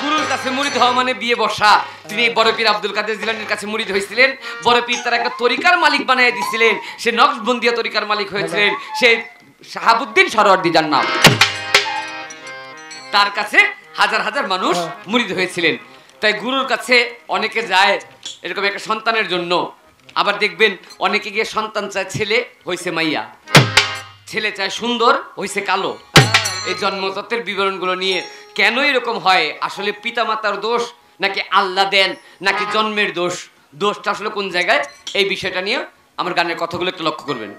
Speaker 1: গুরুর কাছে মুরিদ হওয়া মানে বিয়ে বসা। তিনি বড় পীর আব্দুল কাদের জিলানীর কাছে মুরিদ হয়েছিলেন। বড় পীর তার একটা তরিকার মালিক বানিয়ে দিয়েছিলেন। সে নকশবন্দিয়া তরিকার মালিক হয়েছিলেন। সে শাহাবুদ্দিন সরওয়ার্দী যার নাম। তার কাছে হাজার হাজার মানুষ মুরিদ হয়েছিলেন। তাই গুরুর কাছে অনেকে যায় এরকম একটা সন্তানের জন্য। আবার দেখবেন অনেকে গিয়ে সন্তান চায় ছেলে, হয়েছে মাইয়া। ছেলে চায় সুন্দর, হয়েছে কালো। এই জন্মতত্ত্বের বিবরণগুলো নিয়ে কেন এরকম হয়? আসলে পিতামাতার দোষ নাকি আল্লাহ দেন নাকি জন্মের দোষ? দোষটা আসলে কোন জায়গায়? এই বিষয়টা নিয়ে আমার গানের কথাগুলো একটু লক্ষ্য করবেন।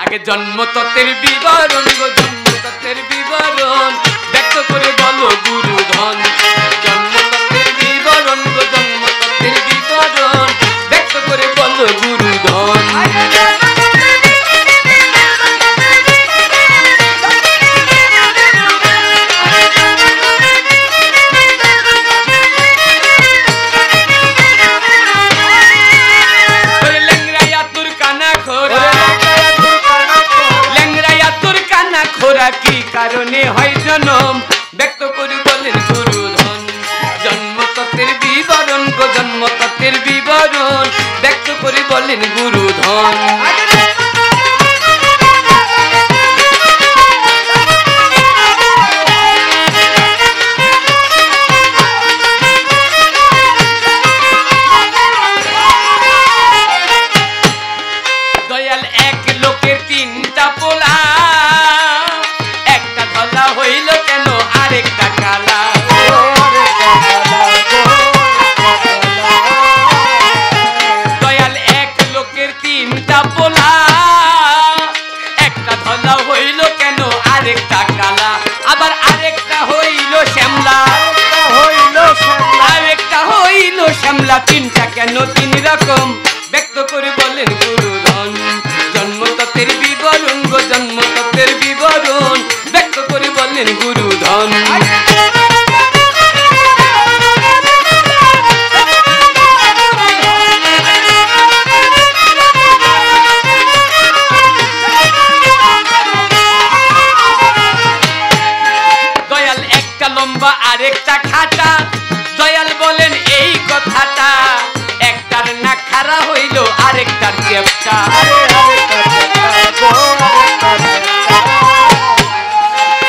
Speaker 1: আগে জন্মতত্ত্বের বিবরণ গো, জন্মতত্ত্বের বিবরণ ব্যক্ত করে বলো গুরুধন। জন্মতত্ত্বের বিবরণ গো, জন্মতত্ত্বের বিবরণ ব্যক্ত করে বলো গুরুধন। কি কারণে হয় জনম ব্যক্ত করে বলেন গুরুধন। জন্মতত্ত্বের বিবরণ গো, জন্মতত্ত্বের বিবরণ ব্যক্ত করে বলেন গুরুধন। দয়াল এক লোকের তিনটা পোলা, হইল কেন আরেকটা কালা? দয়াল এক লোকের তিনটা পোলা, একটা ধলা হইল কেন আরেকটা কালা? আবার আরেকটা হইল শ্যামলা, আরেকটা হইল শ্যামলা। তিনটা কেন তিন রকম ব্যক্ত করে বলেন গুরুধন। জন্মতত্ত্বের বিবরণ গো, জন্মতত্ত্বের বিবরণ ব্যক্ত করে বলেন গুরুধন। দয়াল একটা লম্বা আরেকটা খাটা, দয়াল বলেন এই কথাটা। একটার না খাড়া হইল আরেকটার চেপটা।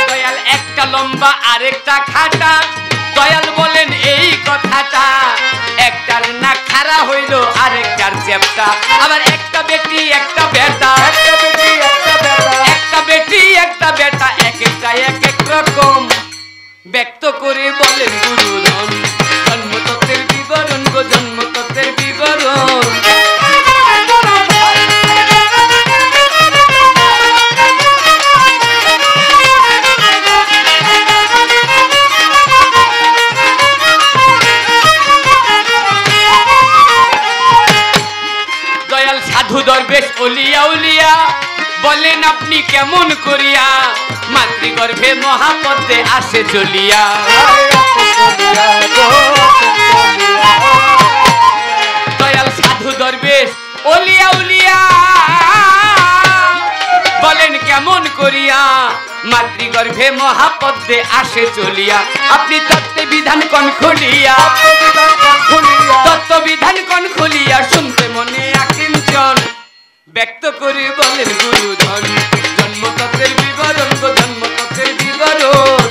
Speaker 1: দয়াল একটা লম্বা আরেকটা খাটা, দয়াল বলেন এই কথাটা। একটার না খাড়া হইল আরেকটার চেপটা। আবার একটা বেটি একটা বেটা, একটা বেটি একটা বেটা, এক একটা এক এক রকম ব্যক্ত করে বলেন গুরুধন। জন্মতত্ত্বের বিবরণ গো, জন্মতত্ত্বের বিবরণ। দয়াল সাধু দরবেশ ওলিয়া উলিয়া বলেন আপনি কেমন করিয়া? মাতৃগর্ভে মহাপদ্মে আসে চলিয়া। দয়াল সাধু দরবেশ ওলিয়া উলিয়া বলেন কেমন করিয়া? মাতৃগর্ভে মহাপদ্মে আসে চলিয়া। আপনি তত্ত্বে বিধান কন খুলিয়া, তত্ত্ব বিধান কন খুলিয়া শুনতে মনে আকিঞ্চন ব্যক্ত করে বলেন গুরুধন। জন্মতত্ত্বের বিবরণ গো, জন্মতত্ত্বের বিবরণ।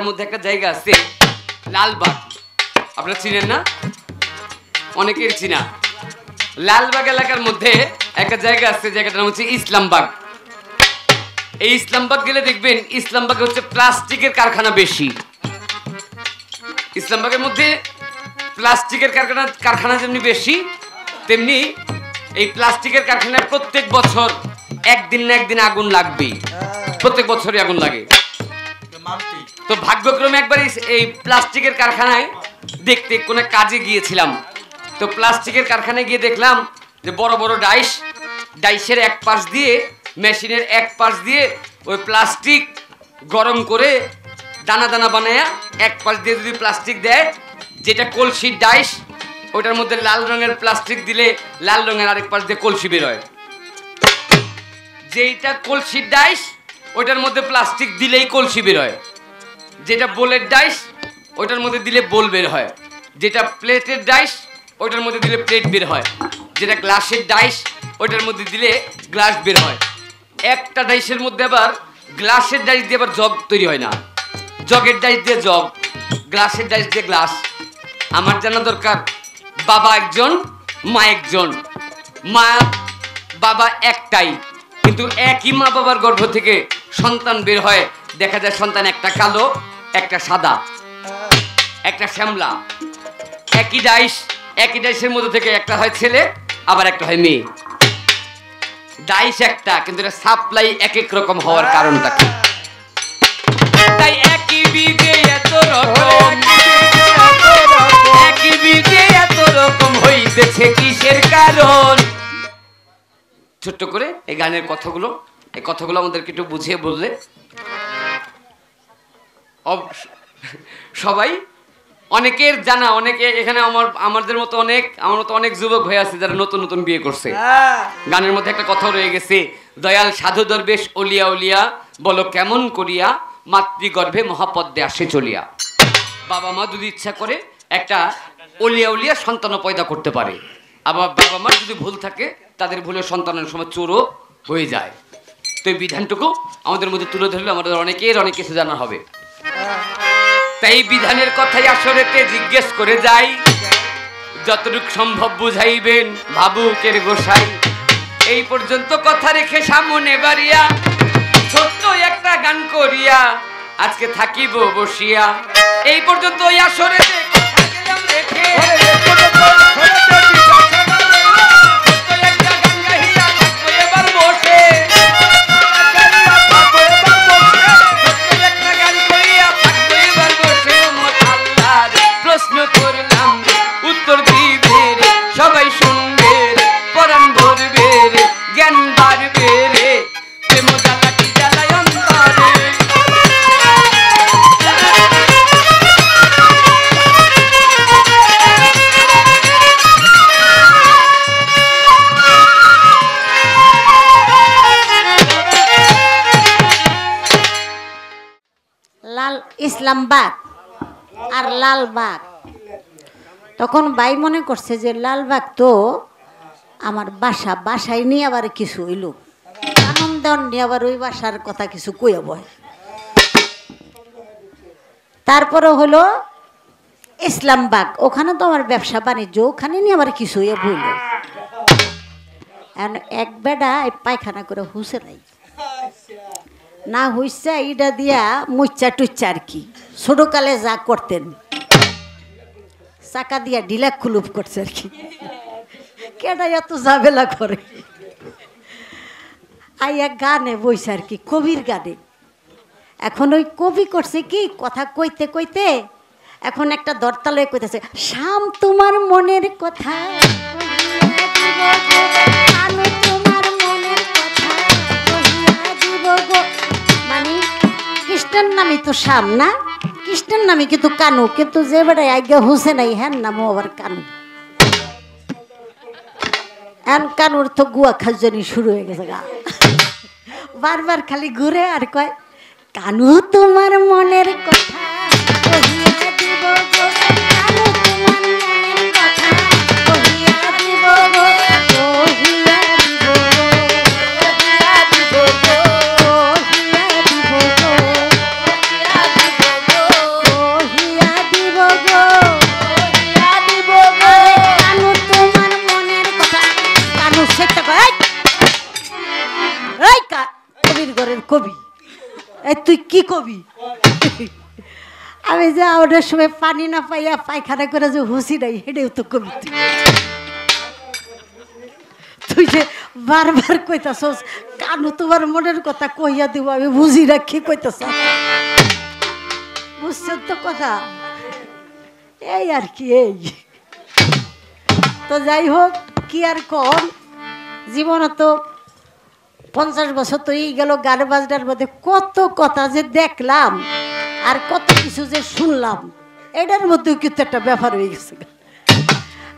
Speaker 1: মধ্যে একটা জায়গা আছে লালবাগ, আপনারা চিনেন না? অনেকের চিনা। লালবাগ এলাকার মধ্যে একটা জায়গা আছে, জায়গাটার নাম হচ্ছে ইসলামবাগ। এই ইসলামবাগ গেলে দেখবেন ইসলামবাগে হচ্ছে প্লাস্টিকের কারখানা বেশি। ইসলামবাগের মধ্যে প্লাস্টিকের কারখানা যেমনি বেশি, তেমনি এই প্লাস্টিকের কারখানায় প্রত্যেক বছর একদিন না একদিন আগুন লাগবেই, প্রত্যেক বছরই আগুন লাগে। তো ভাগ্যক্রমে একবার এই প্লাস্টিকের কারখানায় দেখতে কোনো কাজে গিয়েছিলাম। তো প্লাস্টিকের কারখানায় গিয়ে দেখলাম যে বড় বড় ডাইসের এক পাশ দিয়ে, মেশিনের এক পাশ দিয়ে ওই প্লাস্টিক গরম করে দানা দানা বানায় এক পাশ দিয়ে যদি প্লাস্টিক দেয়, যেটা কলসির ডাইস, ওটার মধ্যে লাল রঙের প্লাস্টিক দিলে লাল রঙের আরেক পাশ দিয়ে কলসি বের হয়। যেটা কলসির ডাইস ওটার মধ্যে প্লাস্টিক দিলেই কলসি বের হয়। যেটা বোলের ডাইস ওটার মধ্যে দিলে বোল বের হয়। যেটা প্লেটের ডাইস ওটার মধ্যে দিলে প্লেট বের হয়। যেটা গ্লাসের ডাইস ওটার মধ্যে দিলে গ্লাস বের হয়। একটা ডাইসের মধ্যে আবার গ্লাসের ডাইস দিয়ে আবার জগ তৈরি হয় না, জগের ডাইস দিয়ে জগ, গ্লাসের ডাইস দিয়ে গ্লাস। আমার জানা দরকার বাবা একজন, মা একজন, মা বাবা একটাই, কিন্তু একই মা বাবার গর্ভ থেকে সন্তান বের হয়, দেখা যায় সন্তান একটা কালো, একটা সাদা, একটা শ্যামলা। একই ডাইসের মধ্যে থেকে একটা হয় ছেলে, আবার একটা হয় মেয়ে। ডাইস একটা, কিন্তু এটা সাপ্লাই এক এক রকম হওয়ার কারণটা কি? তাই একই বীজে এত রকম, একই বীজে এত রকম হইতেছে কিসের কারণ? ছোট্ট করে এই গানের কথাগুলো, এই কথাগুলো আমাদেরকে একটু বুঝিয়ে বললে সবাই, অনেকের জানা, অনেকে এখানে আমাদের মতো আমার মতো অনেক যুবক হয়ে আছে যারা নতুন নতুন বিয়ে করছে। গানের মধ্যে একটা কথা রয়ে গেছে, দয়াল সাধু দরবেশ ওলিয়া উলিয়া বলো কেমন করিয়া মাতৃগর্ভে মহাপদ্মে আসে চলিয়া। বাবা মা যদি ইচ্ছা করে একটা ওলিয়া উলিয়া সন্তান পয়দা করতে পারে, আবার বাবা মার যদি ভুল থাকে তাদের ভুলের সন্তানের সময় চোরও হয়ে যায়। তো এই বিধানটুকু আমাদের মধ্যে তুলে ধরলে আমাদের অনেকের অনেক কিছু জানা হবে। তাই বিধানের কথাই আসরেতে জিজ্ঞেস করে যাই, যতটুকু সম্ভব বুঝাইবেন ভাবুকের গোসাই। এই পর্যন্ত কথা রেখে সামনে বাড়িয়া ছোট্ট একটা গান করিয়া আজকে থাকিব বসিয়া। এই পর্যন্ত ওই আসরেতে কথা গেলাম রেখে প্রশ্ন করলাম উত্তর দিবে রে, সবাই শুনবে রে, পরাণ ভরবে রে, জ্ঞান বাড়বে রে, প্রেম জ্বালাটি জ্বালায় অন্তরে।
Speaker 2: লাল ইসলামবাগ আর লালবাগ, তখন ভাই মনে করছে যে লালবাগ তো আমার বাসায় নিয়ে আবার কিছু হইল, আনন্দ নিয়ে আবার ওই বাসার কথা কিছু কইয়া বয়। তারপরে হলো ইসলামবাগ, ওখানে তো আমার ব্যবসা বাণিজ্য, ওখানে নিয়ে আবার কিছু হইয়া বইল। এক বেডা পায়খানা করে হুসে নাই না হইছে, এইটা দিয়া মুচ্চা টুচ্চা আর কি ছোটকালে যা করতেন, চাকা দিয়া ঢিলা খুলুপ করছে আর কি। কেডা এত ঝামেলা করে, আইয়া গানে বইছে আর কি, কবির গানে। এখন ওই কবি করছে কি, কথা কইতে কইতে এখন একটা দরতালয়ে কইতেছে, শাম তোমার মনের কথা, মানে কৃষ্ণের নামই তো শাম না, কৃষ্ণের নামে কিন্তু কানু, কিন্তু যে বেড়ায় আজ্ঞা হুসেন নাই হ্যান নামও আবার কানু। এন কানুর তো গুয়া খাজনি শুরু হয়ে গেছে গা, বারবার খালি ঘুরে আর কয়, কানু তোমার মনের কথা কহিয়া দিব গো, কানু তোমার মনের কথা কহিয়া দিব গো, কহিয়া দিব গো, কহিয়া দিব গো, কহিয়া দিব গো, কহিয়া দিব গো, তুই কি কবি? আমি যে ওটার সময় পানি না পাইয়া পায়খানা করে যে হুসি নাই, এটাও তো কবি। তুই যে বারবার কইতাছস কানু তোমার মনের কথা কইয়া দিব, আমি বুঝি রাখি কইতাছ, বুঝছেন তো কথা? এই আর কি। এই তো যাই হোক, কি আর কম, জীবনে তো 50 বছর তো এই গেল, গান বাজনার মধ্যে কত কথা যে দেখলাম আর কত কিছু যে শুনলাম, এটার মধ্যেও কিন্তু একটা ব্যাপার হয়ে গেছে।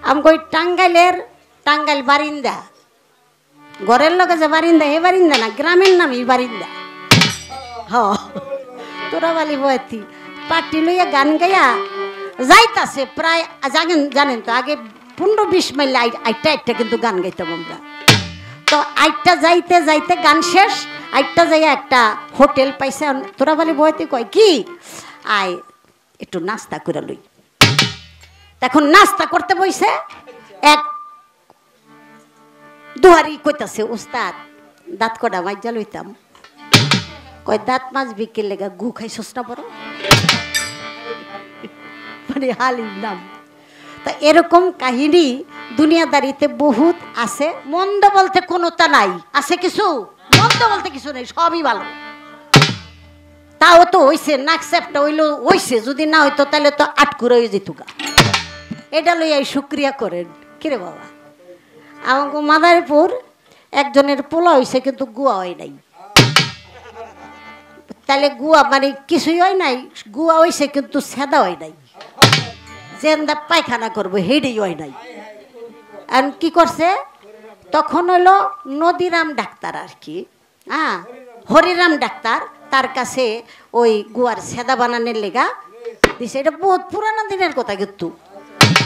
Speaker 2: আমি কই টাঙ্গাইল বারিন্দা, ঘরের লোকে যে বারিন্দা, এ বারিন্দা না, গ্রামের নামই বারিন্দা। হ, তোরা বালি বয়াতি পার্টি লইয়া গান গাইয়া যাইতাছে প্রায়, জানেন তো আগে 15-20 মাইল আইটা কিন্তু গান গাইতাম আমরা। তো আইটা যাইতে যাইতে গান শেষ, আইটা যাইয়া একটা হোটেল পাইছে, তোরা বলে বইতে কয় কি আয় একটু নাস্তা করে লই। এখন নাস্তা করতে বইছে, এক দুহারি কইতাছে, উস্তাদ দাঁত কটা মাইজা লইতাম। কয় দাঁত মাছ বিকেল লেগা গু খাইছস না বড়, মানে হালিম নাম। তা এরকম কাহিনী দুনিয়াদারিতে বহুত আছে, মন্দ বলতে কোনোটা নাই, আছে কিছু, মন্দ বলতে কিছু নেই, সবই ভালো। তাও তো হইছে, নাকসেপটা হইলো হইছে, যদি না হইতো তাহলে তো আটকুর হয়ে যেত গা। এটা লইয়াই শুক্রিয়া করেন। কিরে বাবা, আমাকে মাদারীপুর একজনের পোলা হইছে কিন্তু গুয়া হয় নাই। তাহলে গুয়া মানে কিছুই হয় নাই, গুয়া হইছে কিন্তু সেদা হয় নাই, জেন্দা পায়খানা করবো হেডেই হয় নাই। আর কি করছে তখন হইলো নদীরাম ডাক্তার আর কি, হ্যাঁ হরিরাম ডাক্তার, তার কাছে ওই গুয়ার সেদা বানানোর লেগা দিছে। এটা বহুত পুরানো দিনের কথা কিন্তু।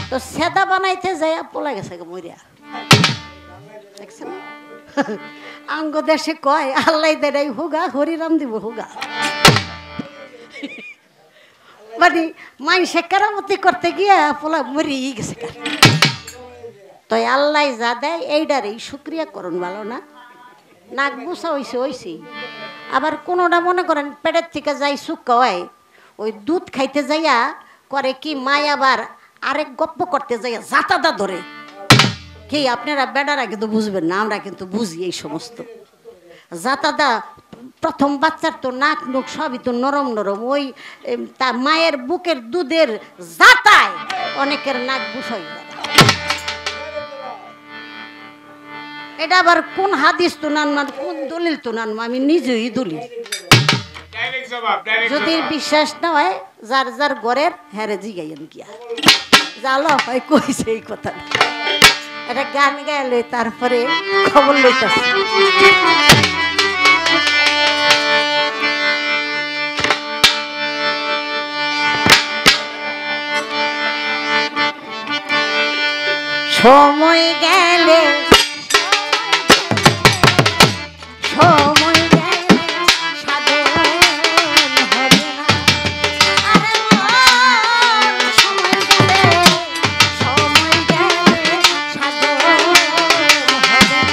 Speaker 2: তো সেদা বানাইতে যাইয়া পোলা গেছে মরিয়া, দেখছেন? আঙ্গ দেশে কয় আল্লাহ দেয় হোগা, হরিরাম দিব হোগা। মানে মাইসে কেরামতি করতে গিয়া পোলা মরিয়ে গেছে। তো আল্লাহ যা দেয় এইটারই শুক্রিয়া করুন, ভালো না? নাক বুসা হইছে হইছে, আবার কোনোটা মনে করেন পেটের থেকে যাই সুক্কা হয়, ওই দুধ খাইতে যাইয়া করে কি মায় আবার আরেক গপ্প করতে যাইয়া জাতাদা ধরে। কি আপনারা বেডারা কিন্তু বুঝবেন না, আমরা কিন্তু বুঝি এই সমস্ত। জাতাদা প্রথম বাচ্চার তো নাক মুখ সবই তো নরম নরম, ওই তার মায়ের বুকের দুধের জাতায় অনেকের নাক বুসাই যায়। এটা আবার কোন হাদিস তো নানমান, কোন দলিল তো নানমা, আমি নিজেই দলিল। যদি বিশ্বাস না হয় যার যার ঘরের হেরে জিগাইয়েন গিয়া, জালো হয় কইছে এই কথা। এটা গান গাইলে তারপরে খবর লইতাছে। সময় গেলে সময় গেলে সাধন হবে না, আরে মন সময় গেলে সাধন হবে না।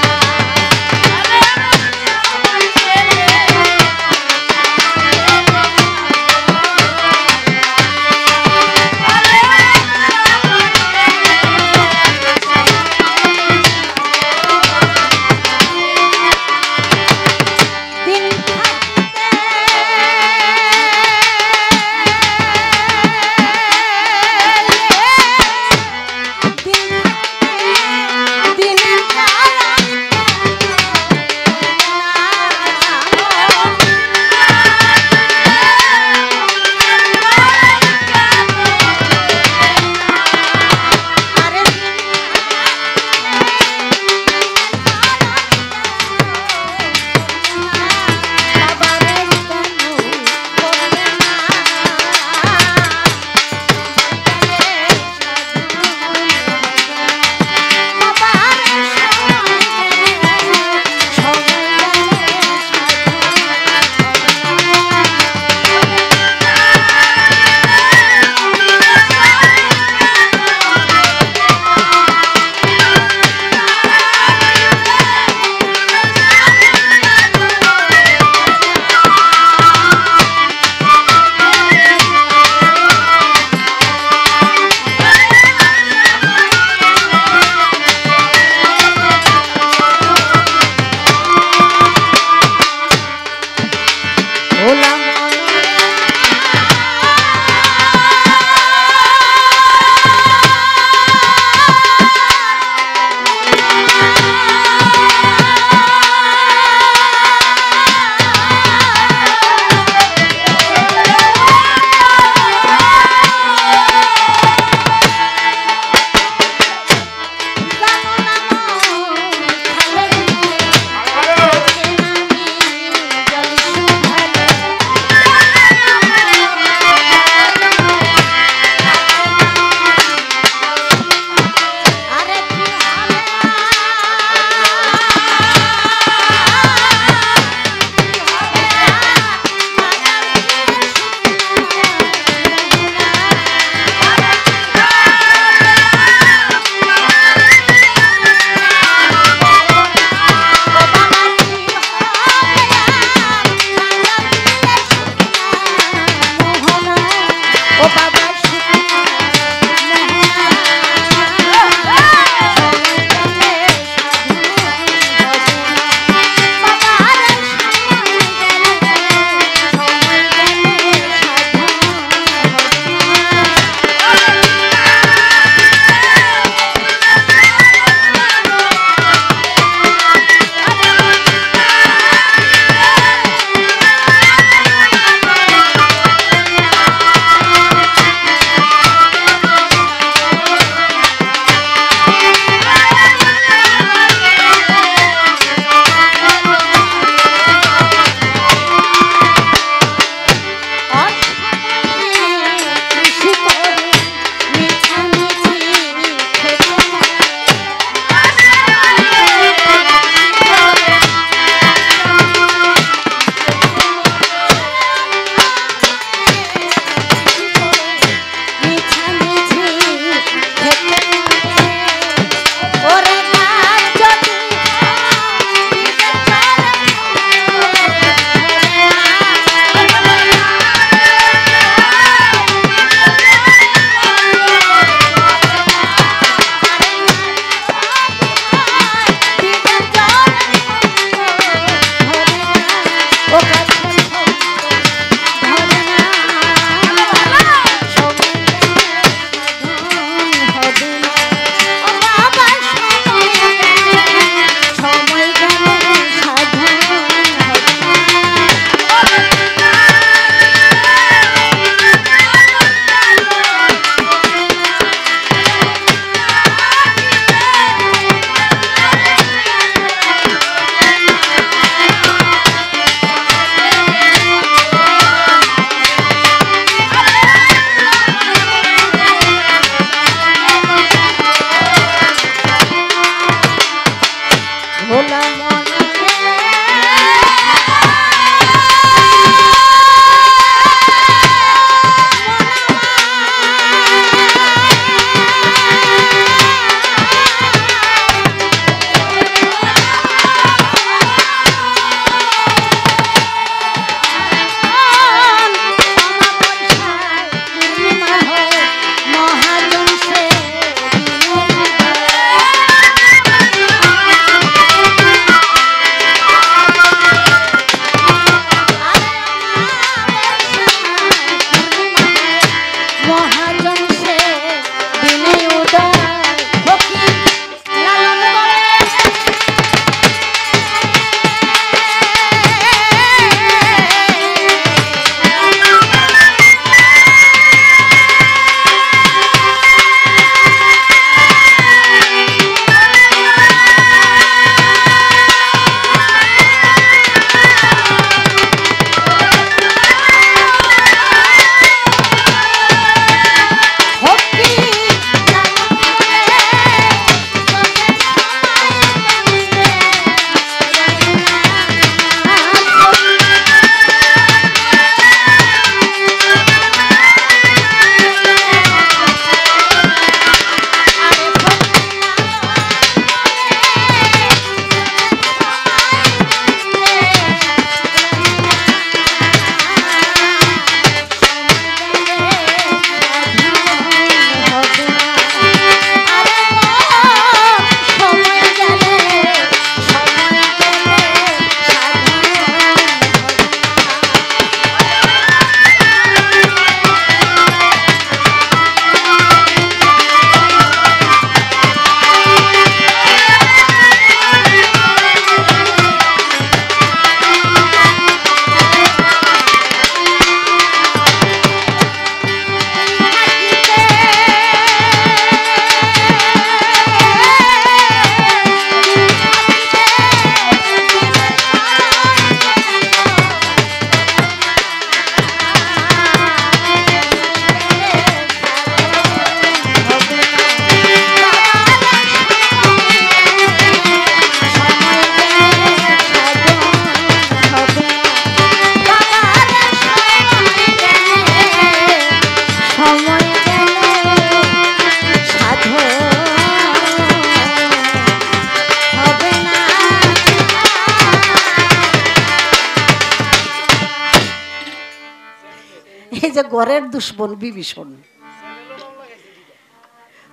Speaker 2: ঘরের দুশ্মন বিভীষণ।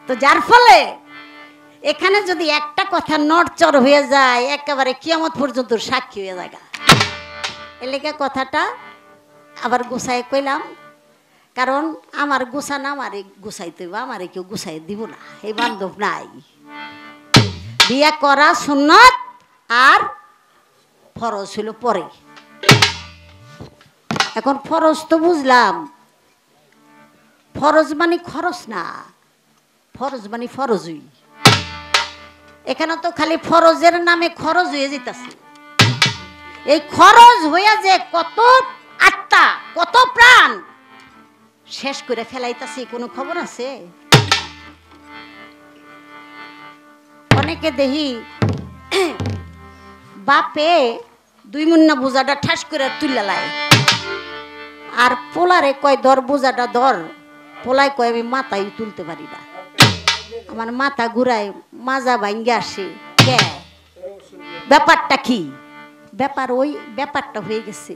Speaker 2: তো যার ফলে এখানে যদি একটা কথা নড়চড় হয়ে যায় একেবারে কিয়ামত পর্যন্ত সাক্ষী হয়ে যায়। এলাকা কথাটা আবার গুছাই কইলাম, কারণ আমার গুছান আমারে গুছাইতে হবে, আমারে কেউ গুছাই দিব না, এই বান্ধব নাই। বিয়ে করা সুন্নত আর ফরজ ছিল পরে। এখন ফরজ তো বুঝলাম, ফরজ মানে খরচ না, ফরজ মানে ফরজই। এখানে তো খালি ফরজের নামে খরচ হয়ে যেতেছে। এই খরচ হইয়া যে কত আত্মা কত প্রাণ শেষ করে ফেলাইতেছে কোনো খবর আছে? অনেকে দেখি বাপে 2 মুন্না বোঝাটা ঠাস করে তুলে লাই, আর পোলারে কয় ধর বোঝাটা ধর, পোলায় কয় আমি মাথায় তুলতে পারি না, আমার মাথা ঘুরায়, মাজা ভাঙ্গে আসে। কে ব্যাপারটা কি? ব্যাপার ওই ব্যাপারটা হয়ে গেছে,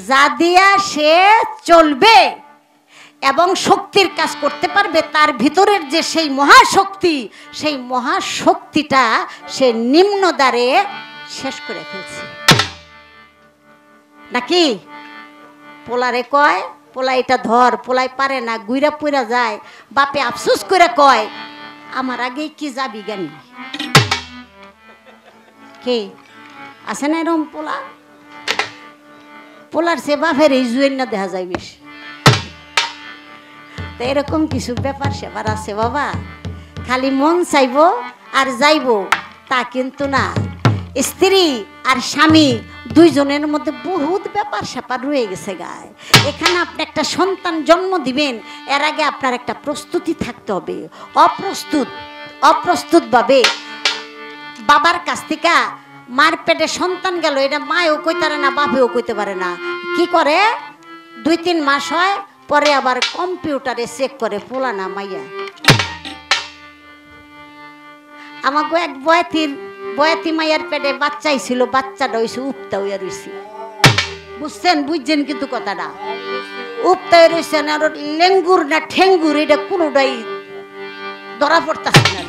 Speaker 2: যা দিয়া সে চলবে এবং শক্তির কাজ করতে পারবে, তার ভিতরের যে সেই মহাশক্তি, সেই মহাশক্তিটা সে নিম্ন দ্বারে শেষ করে ফেলছে নাকি? পোলারে কয় পোলা এটা ধর, পোলাই পারে না, গুইরা পুইরা যায়। বাপে আফসোস করে কয় আমার আগে কি যাবি গানি। কে আছে না এরকম পোলা? পোলার সে বাপের এই জুয়েন না দেখা যায় বেশি। তো এরকম কিছু ব্যাপার সেবার আছে বাবা, খালি মন চাইব আর যাইব তা কিন্তু না। স্ত্রী আর স্বামী দুইজনের মধ্যে বহুত ব্যাপার স্যাপার রয়ে গেছে গায়ে। এখানে আপনি একটা সন্তান জন্ম দিবেন, এর আগে আপনার একটা প্রস্তুতি থাকতে হবে। অপ্রস্তুতভাবে বাবার কাছ থেকে মার পেটে সন্তান গেল, এটা মায়ও কইতে পারে না, বাপেও কইতে পারে না। কি করে 2-3 মাস হয়, পরে আবার কম্পিউটারে চেক করে পোলা না মাইয়া। আমাকে এক বয়াতি মাইয়ার পেটে বাচ্চাই ছিল, বাচ্চাটা হয়েছে উপতা হইয়া রয়েছে, বুঝছেন? বুঝছেন কিন্তু কথাটা, উপতা হয়ে রয়েছে না, লেঙ্গুর না ঠেঙ্গুর এটা কোনোটাই ধরা পড়তেছে না,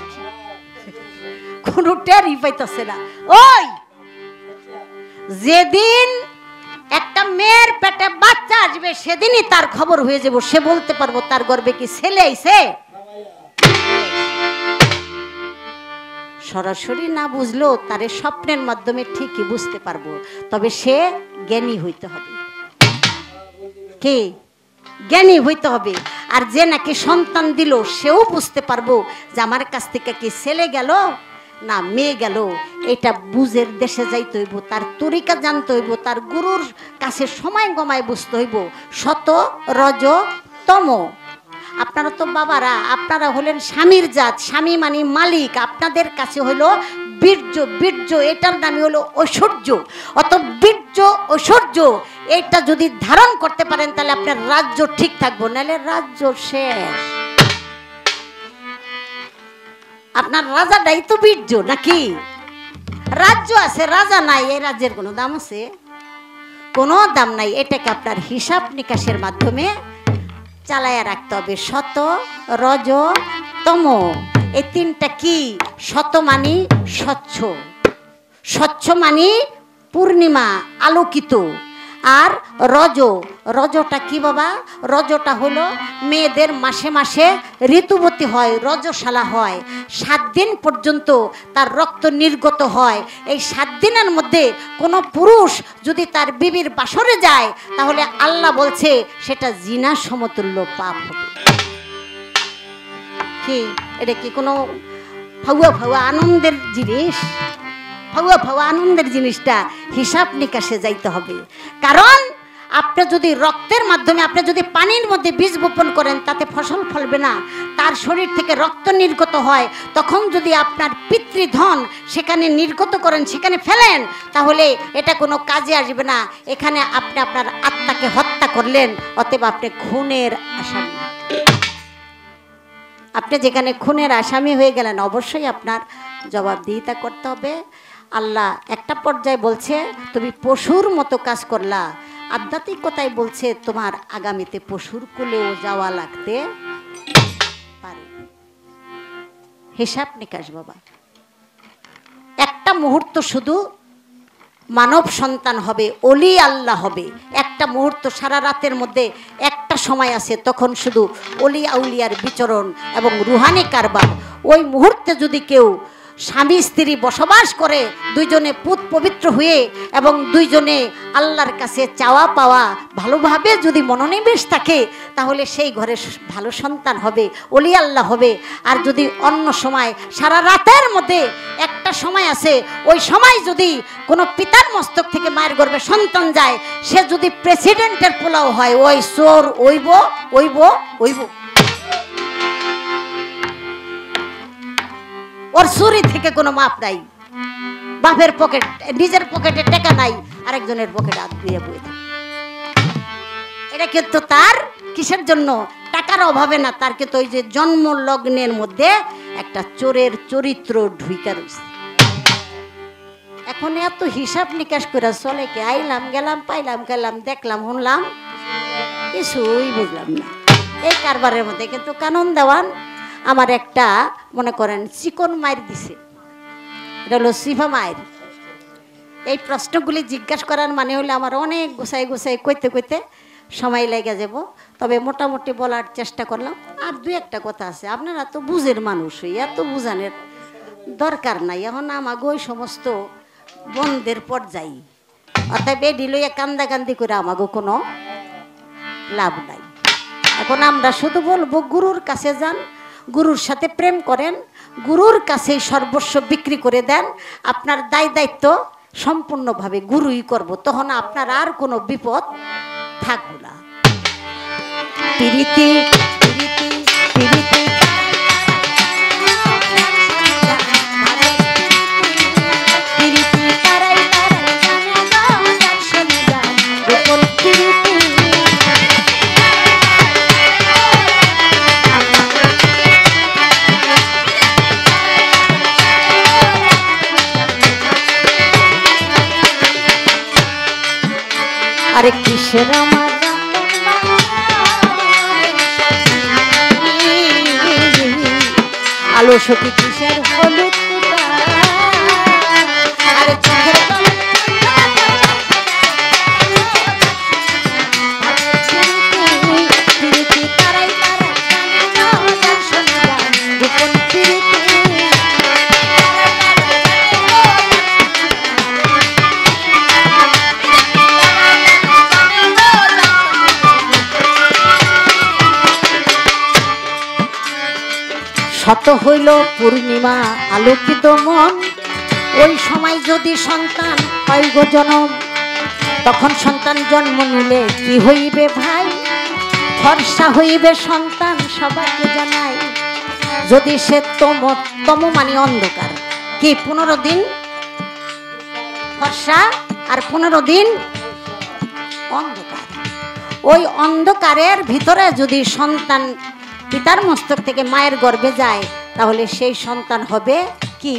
Speaker 2: কোনো টেরই পাইতেছে না। ওই যেদিন একটা মেয়ের পেটে বাচ্চা আসবে সেদিনই তার খবর হয়ে যাব, সে বলতে পারবো তার গর্ভে কি ছেলে আইছে। সরাসরি না বুঝলো তারে স্বপ্নের মাধ্যমে ঠিকই বুঝতে পারবো, তবে সে জ্ঞানী হইতে হবে। কে জ্ঞানী হইতে হবে। আর যে নাকি সন্তান দিল সেও বুঝতে পারবো যে আমার কাছ থেকে কি ছেলে গেল না মেয়ে গেল। এটা বুঝের দেশে যাইতে হইব, তার তরিকা জানতে হইব, তার গুরুর কাছে সময় গমায় বুঝতে হইব। শত রজ তম। আপনারা তো বাবারা, আপনারা হলেন স্বামীর জাত, স্বামী মানে মালিক, আপনাদের কাছে হলো বীর্য। বীর্য এটার নামই হলো ঐশ্বর্য। অত বীর্য ঐশ্বর্য এটা যদি ধারণ করতে পারেন তাহলে আপনার রাজ্য ঠিক থাকবো, নাহলে রাজ্য শেষ। আপনার রাজাটাই তো বীর্য নাকি? রাজ্য আছে, রাজা নাই, এই রাজ্যের কোনো দাম আছে? কোনো দাম নাই। এটাকে আপনার হিসাব নিকাশের মাধ্যমে চালায়া রাখতে হবে। শত রজ তম, এই 3টা কি? শত মানি স্বচ্ছ, স্বচ্ছ মানি পূর্ণিমা আলোকিত, আর রজ, রজটা কি বাবা? রজটা হলো মেয়েদের মাসে মাসে ঋতুবতী হয়, রজশালা হয়, 7 দিন পর্যন্ত তার রক্ত নির্গত হয়। এই 7 দিনের মধ্যে কোনো পুরুষ যদি তার বিবির বাসরে যায় তাহলে আল্লাহ বলছে সেটা জিনা সমতুল্য পাপ হবে। কি এটা কি কোনো ফাউয়া ফাউয়া আনন্দের জিনিস? ফাউয়া ফাউয়া আনন্দের জিনিসটা হিসাব নিকাশে যাইতে হবে। কারণ আপনি যদি রক্তের মাধ্যমে, আপনি যদি পানির মধ্যে বীজ বপন করেন তাতে ফসল ফলবে না, তার শরীর থেকে রক্ত নির্গত হয়। তখন যদি আপনার পিতৃধন সেখানে নির্গত করেন, সেখানে ফেলেন, তাহলে এটা কোনো কাজে আসবে না। এখানে আপনি আপনার আত্মাকে হত্যা করলেন, অতএব আপনি খুনের আসামি। আপনি যেখানে খুনের আসামি হয়ে গেলেন অবশ্যই আপনার জবাবদিহিতা করতে হবে। আল্লাহ একটা পর্যায়ে বলছে তুমি পশুর মতো কাজ করলা, আধ্যাত্মিকতায় বলছে তোমার আগামীতে পশুর কোলেও যাওয়া লাগতে পারে। হিসাব নিকাশ বাবা, একটা মুহূর্ত শুধু মানব সন্তান হবে, অলি আল্লাহ হবে, একটা মুহূর্ত সারা রাতের মধ্যে একটা সময় আছে তখন শুধু অলি আউলিয়ার বিচরণ এবং রুহানি কারবার। ওই মুহূর্তে যদি কেউ স্বামী স্ত্রী বসবাস করে, দুইজনে পুত পবিত্র হয়ে এবং দুইজনে আল্লাহর কাছে চাওয়া পাওয়া ভালোভাবে যদি মনোনিবেশ থাকে, তাহলে সেই ঘরে ভালো সন্তান হবে, অলি আল্লাহ হবে। আর যদি অন্য সময় সারা রাতের মধ্যে একটা সময় আছে, ওই সময় যদি কোনো পিতার মস্তক থেকে মায়ের গর্ভে সন্তান যায়, সে যদি প্রেসিডেন্টের পোলাও হয়, ওই চোর ওইব ওইব ওইব। ওর চুরি থেকে কোনো মাপ নাই, বাপের পকেট নিজের পকেটে টাকা নাই, আরেকজনের পকেটে হাত দিয়ে বয়ে থাকে। এটা কিন্তু তার কিসের জন্য? টাকার অভাবে না, তার কিন্তু ওই যে জন্ম লগ্নের মধ্যে একটা চোরের চরিত্র ঢুইকা রয়েছে। এখন এত হিসাব নিকাশ করে চলে কে? আইলাম গেলাম, পাইলাম গেলাম, দেখলাম শুনলাম, কিছুই বুঝলাম না এই কারবারের মধ্যে। কিন্তু কানুন দেওয়ান আমার একটা মনে করেন চিকন মায়ের দিছে, এটা হলো সিফা মায়ের। এই প্রশ্নগুলি জিজ্ঞাসা করার মানে হলে আমার অনেক গোছাই গোছাই কইতে কইতে সময় লেগে যাব, তবে মোটামুটি বলার চেষ্টা করলাম। আর দুই একটা কথা আছে, আপনারা তো বুঝের মানুষ, এত বুঝানোর দরকার নাই। এখন আমাকে ওই সমস্ত বন্ধের পর্যায়ে অর্থাৎ বেডি লইয়া কান্দাকান্দি করে আমাকে কোনো লাভ নাই। এখন আমরা শুধু বলবো গুরুর কাছে যান, গুরুর সাথে প্রেম করেন, গুরুর কাছে সর্বস্ব বিক্রি করে দেন, আপনার দায় দায়িত্ব সম্পূর্ণভাবে গুরুই করব, তখন আপনার আর কোনো বিপদ থাকবে না। প্রীতি প্রীতি প্রীতি আরে কিসের আমার আলো সখী কিসের হলুদ আরে চোখের শত হইল পূর্ণিমা আলোকিত মন, ওই সময় যদি সন্তান হয় গো জনম, তখন সন্তান জন্ম নিলে কি হইবে ভাই, ফর্সা হইবে সন্তান সবাইকে জানাই। যদি সে তম মানে অন্ধকার, কি 15 দিন ফর্সা আর 15 দিন অন্ধকার, ওই অন্ধকারের ভিতরে যদি সন্তান পিতার মস্তক থেকে মায়ের গর্ভে যায়, তাহলে সেই সন্তান হবে কি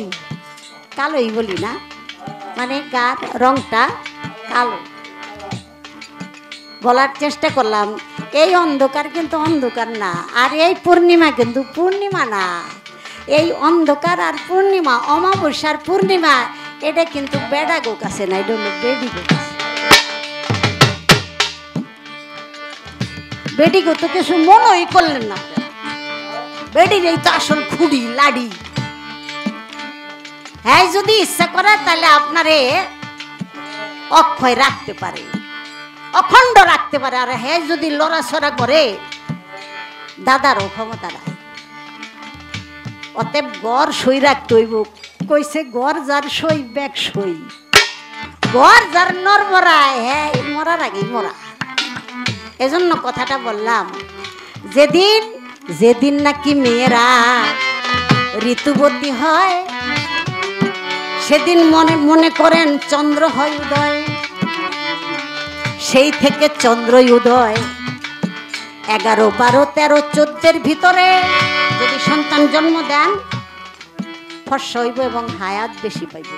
Speaker 2: কালোই বলি না, মানে গার রংটা কালো। বলার চেষ্টা করলাম এই অন্ধকার কিন্তু অন্ধকার না, আর এই পূর্ণিমা কিন্তু পূর্ণিমা না। এই অন্ধকার আর পূর্ণিমা, অমাবস্যার পূর্ণিমা, এটা কিন্তু বেড়াগো কাছে না, এটা হলো বেডিগো কাছে। বেডিগো তো কিছু মনেই করলেন না, বেডির এই তো আসল খুঁড়ি লাডি। হ্যাঁ যদি ইচ্ছা করে তাহলে আপনারে অক্ষয় রাখতে পারে, অখণ্ড রাখতে পারে। আর হ্যাঁ যদি লড়াছড়া করে দাদারও ক্ষমতা নাই। অতএব গড় সই রাখতে হইব, কইছে গড় যার সই ব্যাগ সই, গড় যার নরমরায় হ্যাঁ মরার আগেই মরা। এজন্য কথাটা বললাম, যেদিন যেদিন নাকি মেয়েরা ঋতুবতী হয়, সেদিন মনে মনে করেন চন্দ্র হয় উদয়। সেই থেকে চন্দ্রই উদয় 11, 12, 13, 14 ভিতরে যদি সন্তান জন্ম দেন, ফর্সা হইব এবং হায়াত বেশি পাইব।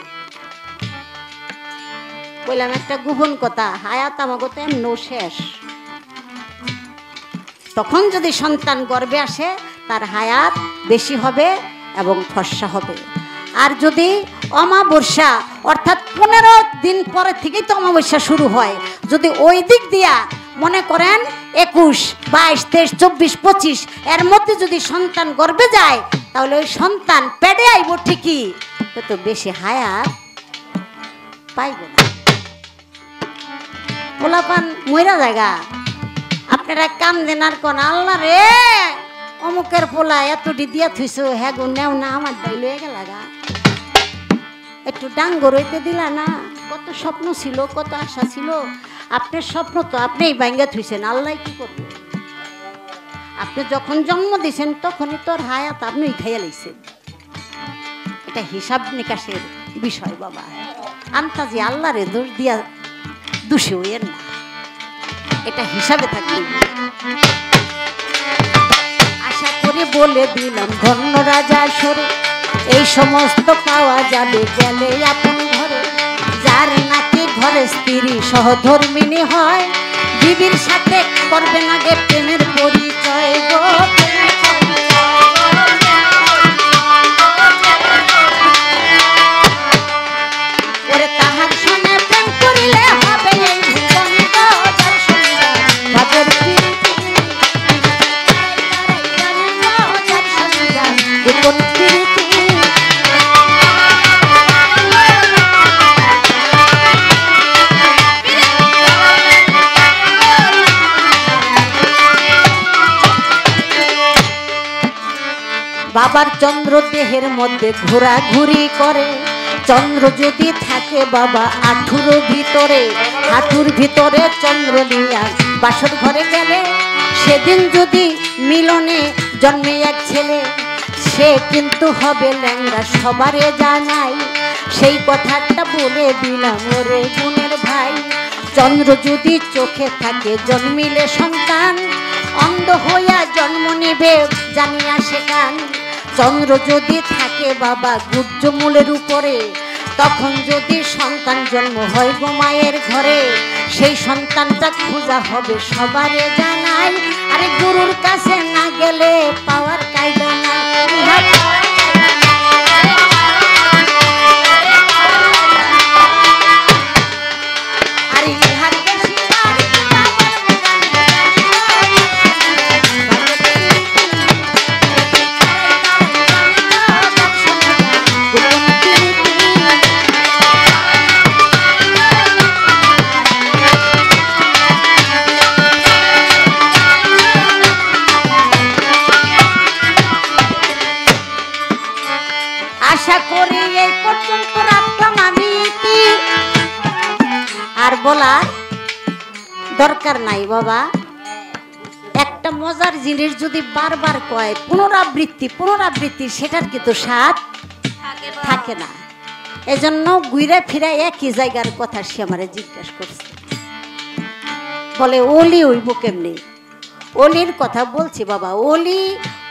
Speaker 2: বললাম একটা গোপন কথা, হায়াত আমাকে তো এমনও শেষ। তখন যদি সন্তান গর্ভে আসে তার হায়াত বেশি হবে এবং ফর্সা হবে। আর যদি অমাবস্যা অর্থাৎ 15 দিন পরে থেকেই তো অমাবস্যা শুরু হয়, যদি ওই দিক দিয়া মনে করেন 21, 22, 23, 24, 25 এর মধ্যে যদি সন্তান গর্ভে যায় তাহলে ওই সন্তান পেটে আইব ঠিকই, তো বেশি হায়াত পাইব না, পোলাপান মইরা জায়গা। আপনারা কাম দেনার কোন আল্লাহ রে অমুকের পোলা এতটি দিয়া থুইছো, হ্যাঁ গো নেও না আমার দাইল হয়ে গেল গা, একটু ডাঙ্গর হইতে দিলা না। কত স্বপ্ন ছিল, কত আশা ছিল। আপনার স্বপ্ন তো আপনিই ভাঙ্গা থুইছেন, আল্লাহ কি করবে? আপনি যখন জন্ম দিয়েছেন তখনই তোর হায়াত আপনিই খাইয়া লাইছেন। এটা হিসাব নিকাশের বিষয় বাবা। আন্তাজি আল্লাহ রে দোষ দিয়া দোষী হইয়েন না, এটা হিসাবে থাকবে। আশা করে বলে দিলাম ধন্য রাজা সরে, এই সমস্ত পাওয়া যাবে গেলে আপন ঘরে। যার নাকি ঘরে স্ত্রী সহধর্মিণী হয়, বিবির সাথে করবে না গে প্রেমের পরিচয় গো। ওরে তাহার সঙ্গে প্রেম করিলে হবে এই ভুবন গো। যার সঙ্গে ভাবের প্রীতি, যার সঙ্গে গোপন প্রীতি। বাবার চন্দ্র দেহের মধ্যে ঘোরাঘুরি করে, চন্দ্র যদি থাকে বাবা আঠুর ভিতরে, হাঁটুর ভিতরে চন্দ্র নিয়া বাসর ঘরে গেলে, সেদিন যদি মিলনে জন্মে এক ছেলে, সে কিন্তু হবে ল্যাংড়া সবারে জানাই। সেই কথাটা বলে দিলাম ওরে গুণের ভাই। চন্দ্র যদি চোখে থাকে জন্মিলে সন্তান, অন্ধ হইয়া জন্ম নেবে জানিয়া সেখান। চন্দ্র যদি থাকে বাবা গুজ্জমূলের উপরে, তখন যদি সন্তান জন্ম হয় গো মায়ের ঘরে, সেই সন্তানটা খোঁজা হবে সবারে জানাই। আরে গুরুর কাছে না গেলে পাওয়ার কায়দা নাই। আশা করি এই পর্যন্ত রাখলাম আমি, আর বলার দরকার নাই বাবা। একটা মজার জিনিস যদি বারবার কয়, পুনরাবৃত্তি পুনরাবৃত্তি, সেটার কিন্তু স্বাদ থাকে না। এজন্য ঘুরে ফিরে একই জায়গার কথা সে আমারে জিজ্ঞাসা করছে, বলে ওলি হইব কেমনি? অলির কথা বলছি বাবা। অলি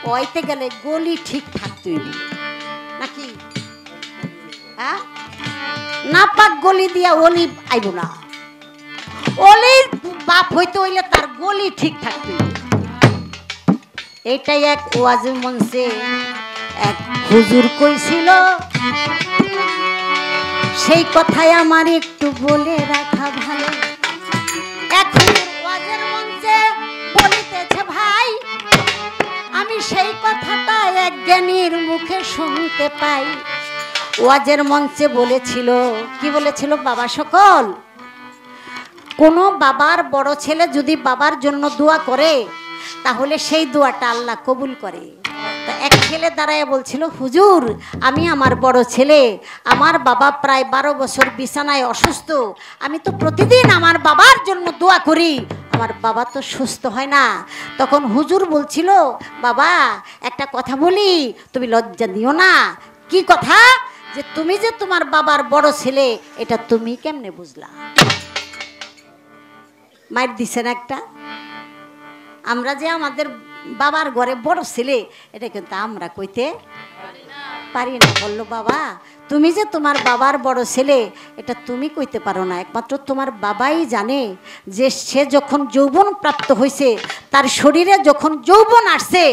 Speaker 2: হইতে গেলে গলি ঠিক থাকতেই নাকি? না পাক গলি দিয়া অলি আইব না। অলির বাপ হইতে হইলে তার গলি ঠিক থাকতে। এটাই এক ওয়াজের মঞ্চে এক হুজুর কইছিল, সেই কথাই আমার একটু বলে রাখা ভালো। এক হুজুর ওয়াজের মঞ্চে বলিতেছে ভাই, আমি সেই কথাটা এক জ্ঞানীর মুখে শুনতে পাই। ওয়াজের মঞ্চে বলেছিল, কি বলেছিল? বাবা সকল, কোনো বাবার বড় ছেলে যদি বাবার জন্য দোয়া করে তাহলে সেই দোয়াটা আল্লাহ কবুল করে। তা এক ছেলে দাঁড়ায় বলছিল, হুজুর আমি আমার বড় ছেলে, আমার বাবা প্রায় 12 বছর বিছানায় অসুস্থ, আমি তো প্রতিদিন আমার বাবার জন্য দোয়া করি, আমার বাবা তো সুস্থ হয় না। তখন হুজুর বলছিল, বাবা একটা কথা বলি, তুমি লজ্জা দিও না। কি কথা? যে তুমি যে তোমার বাবার বড় ছেলে, এটা তুমি কেমনে বুঝলা? মাইর দিছেন একটা। আমরা যে আমাদের বাবার ঘরে বড় ছেলে, এটা কিন্তু আমরা কইতে পারি না। বললো বাবা তুমি যে তোমার বাবার বড় ছেলে এটা তুমি কইতে পারো না, একমাত্র তোমার বাবাই জানে যে সে যখন যৌবন প্রাপ্ত হয়েছে, তার শরীরে যখন যৌবন আসছে,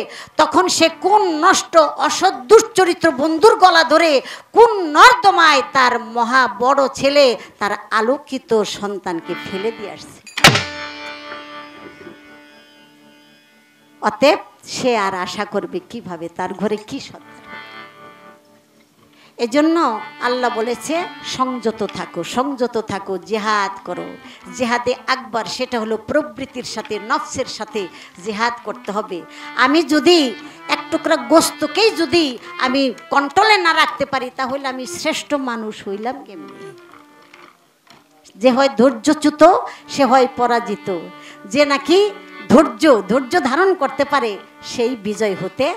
Speaker 2: তখন সে কোন নষ্ট অসৎ দুশ্চরিত্র বন্ধুর গলা ধরে কোন নর্দমায় তার মহা বড় ছেলে তার আলোকিত সন্তানকে ফেলে দিয়ে আসছে। অতএব সে আর আশা করবে কিভাবে, তার ঘরে কি সন্তান। এজন্য আল্লাহ বলেছে সংযত থাকো, সংযত থাকো, জিহাদ করো। জিহাদে আকবর সেটা হলো প্রবৃত্তির সাথে, নফসের সাথে জিহাদ করতে হবে। আমি যদি এক টুকরা গোস্তকেই যদি আমি কন্ট্রোলে না রাখতে পারি, তাহলে আমি শ্রেষ্ঠ মানুষ হইলাম কেমনি? যে হয় ধৈর্যচ্যুত সে হয় পরাজিত, যে নাকি ধৈর্য ধারণ করতে পারে সেই বিজয় হতে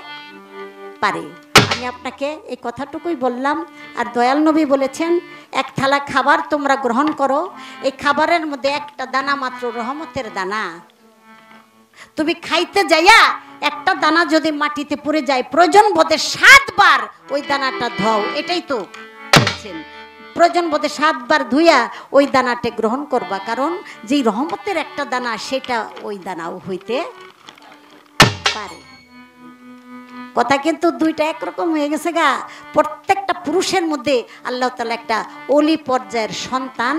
Speaker 2: পারে। আমি আপনাকে এই কথাটুকুই বললাম। আর দয়াল নবী বলেছেন এক থালা খাবার তোমরা গ্রহণ করো, এই খাবারের মধ্যে একটা দানা মাত্র রহমতের দানা। তুমি খাইতে যাইয়া একটা দানা যদি মাটিতে পড়ে যায়, প্রয়োজন বোধে 7 বার ওই দানাটা ধোও, এটাই তো বলছেন। প্রয়োজন বোধে 7 বার ধুইয়া ওই দানাটা গ্রহণ করবা, কারণ যেই রহমতের একটা দানা সেটা ওই দানাও হইতে পারে। কথা কিন্তু দুইটা একরকম হয়ে গেছে গা। প্রত্যেকটা পুরুষের মধ্যে আল্লাহ তাআলা একটা ওলি পর্যায়ের সন্তান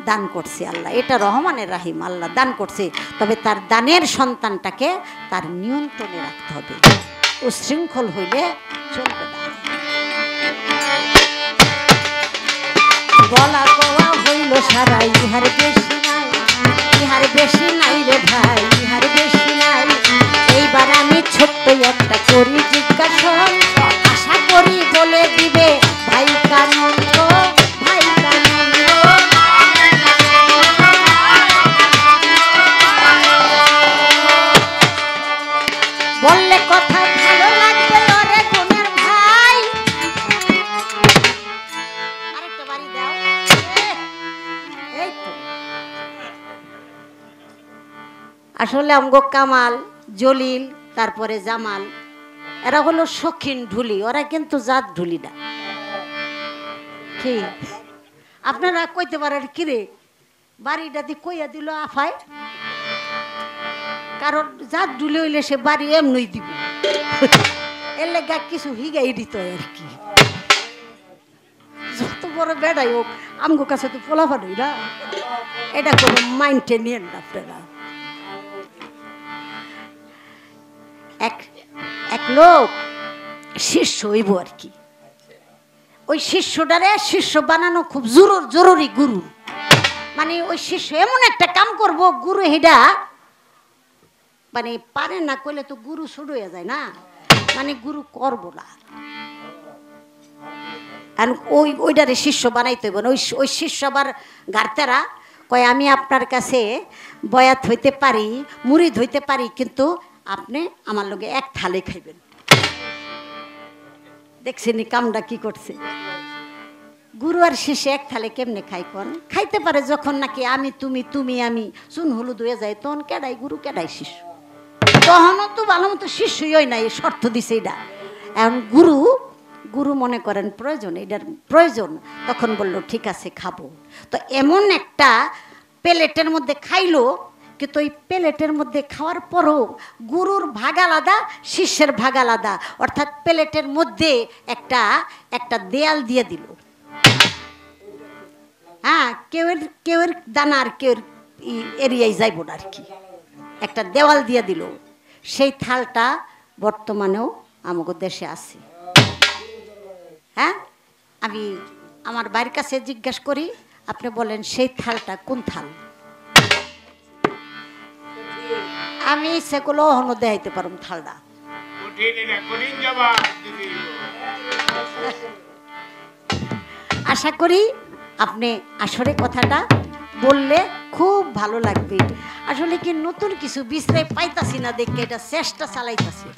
Speaker 2: দান করছে আল্লাহ, এটা রহমানের রাহিম আল্লাহ দান করছে। তবে তার দানের সন্তানটাকে তার নিয়ন্ত্রণে রাখতে হবে, উশৃঙ্খল হইলে চলবে না। বলা কওয়া হইল সারা, ইহার বেশি নাই, ইহার বেশি নাই রে ভাই, ইহার বেশি নাই। এইবার আমি ছোট্ট একটা করি জিজ্ঞাসা, আশা করি বলে দিবে ভাই কানন্দ, ভাই কানন্দ। বললে কথা ভালো লাগবে ওরে গুণের ভাই। আরেকটা বাড়ি দাও। এই তো আসলে আমগো কামাল, জলিল, তারপরে জামাল, এরা হলো শৌখিন ঢুলি, ওরা কিন্তু জাত ঢুলি না। কি আপনারা কইতে পারেন কিরে বাড়িটা দি কইয়া দিল আফায়, কারণ জাত ঢুলি হইলে সে বাড়ি এমনি দিব, এর লেগা কিছু হিগাই দিত আর কি। যত বড় বেড়াই হোক আমগো কাছে তো ফলাফল হই না, এটা কোনো মাইন্ডে নিয়েন না আপনারা। এক লোক শিষ্য হইব আর কি, ওই শিষ্যটারে শিষ্য বানানো খুব জরুরি। গুরু মানে ওই শিষ্য এমন একটা কাম করব, গুরু হেডা মানে পারে না কইলে তো গুরু শুরু হয়ে যায় না, মানে গুরু করব না। আর ওইটারে শিষ্য বানাইতে হইব না। ওই শিষ্য আবার গার্তেরা কয় আমি আপনার কাছে বয়াত হইতে পারি, মুরিদ হইতে পারি, কিন্তু আপনি আমার লগে এক থালে খাইবেন। দেখছেন কামটা কি করছে? গুরু আর শিষ্য এক থালে কেমনে খাই কোন? খাইতে পারে যখন নাকি আমি তুমি, তুমি আমি চুন হলুদ হয়ে যায়, তখন কেডাই গুরু কেডাই শিষ্য। তখনও তো ভালো মতো শিষ্যই হয় নাই, শর্ত দিছে এটা। এখন গুরু মনে করেন প্রয়োজন, এটার প্রয়োজন, তখন বললো ঠিক আছে খাবো। তো এমন একটা প্লেটের মধ্যে খাইলো, কিন্তু ওই প্লেটের মধ্যে খাওয়ার পরও গুরুর ভাগ আলাদা, শিষ্যের ভাগ আলাদা। অর্থাৎ প্লেটের মধ্যে একটা দেয়াল দিয়ে দিল। হ্যাঁ, কেউর দানা আর কেউর এরিয়ায় যাইব না আর কি, একটা দেওয়াল দিয়ে দিল। সেই থালটা বর্তমানেও আমাদের দেশে আছে। হ্যাঁ, আমি আমার বাড়ির কাছে জিজ্ঞাসা করি, আপনি বলেন সেই থালটা কোন থাল? আমি সেগুলো হনো দেখাইতে পারুম থালটা। আশা করি আপনি আসলে কথাটা বললে খুব ভালো লাগবে। আসলে কি নতুন কিছু বিশ্রায় পাইতাছি না দেখে এটা চেষ্টা চালাইতাছি।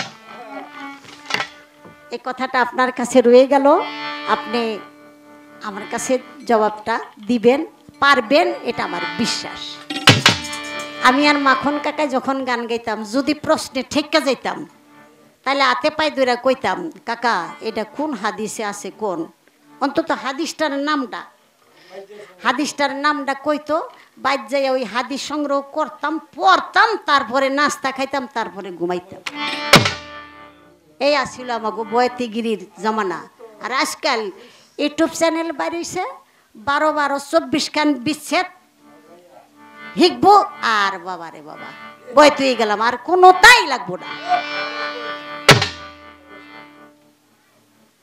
Speaker 2: এই কথাটা আপনার কাছে রয়ে গেল, আপনি আমার কাছে জবাবটা দিবেন পারবেন, এটা আমার বিশ্বাস। আমি আর মাখন কাকা যখন গান গাইতাম, যদি প্রশ্নে ঠেক্কা যাইতাম তাহলে হাতে পায়ে ধরে কইতাম কাকা এটা কোন হাদিসে আছে কোন, অন্তত হাদিসটার নামটা কইতো, বাইর যাইয়া ওই হাদিস সংগ্রহ করতাম, পড়তাম, তারপরে নাস্তা খাইতাম, তারপরে ঘুমাইতাম। এই আসছিল আমাকে বয়তিগিরির জমানা। আর আজকাল ইউটিউব চ্যানেল বাড়িছে 12-24 খান বিচ্ছেদ হিকবো আর বাবারে বাবা বয়তুই গেলাম, আর কোনোটাই লাগবো না।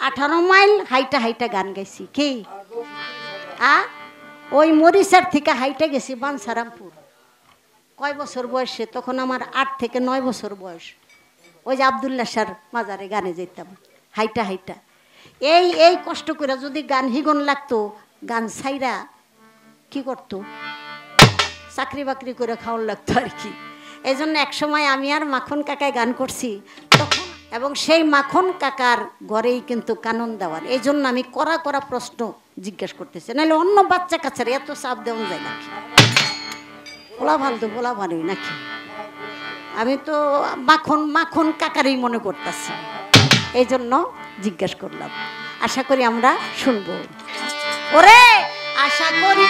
Speaker 2: 18 মাইল হাইটা হাইটা গান গাইছি কি ওই মরিচার থেকে হাইটা গেছি বাঞ্ছারামপুর। কয় বছর বয়সে? তখন আমার 8 থেকে 9 বছর বয়স। ওই যে আব্দুল্লাহ স্যার মাজারে গানে যেতাম হাইটা হাইটা। এই কষ্ট করে যদি গান হিগন লাগতো, গান ছাইরা কি করতো, চাকরি বাকরি করে খাওয়ান লাগতো আর কি। এই জন্য একসময় আমি আর মাখন কাকায় গান করছি তখন, এবং সেই মাখন কাকার ঘরেই কিন্তু কানন দেওয়ার। এই জন্য আমি করা প্রশ্ন জিজ্ঞেস করতেছি, নাহলে অন্য বাচ্চা কাচ্চার এত চাপ দেওয়া যায় নাকি? বলা ভালোই নাকি? আমি তো মাখন কাকারই মনে করতেছি, এই জন্য জিজ্ঞেস করলাম। আশা করি আমরা শুনবো। ওরে আশা করি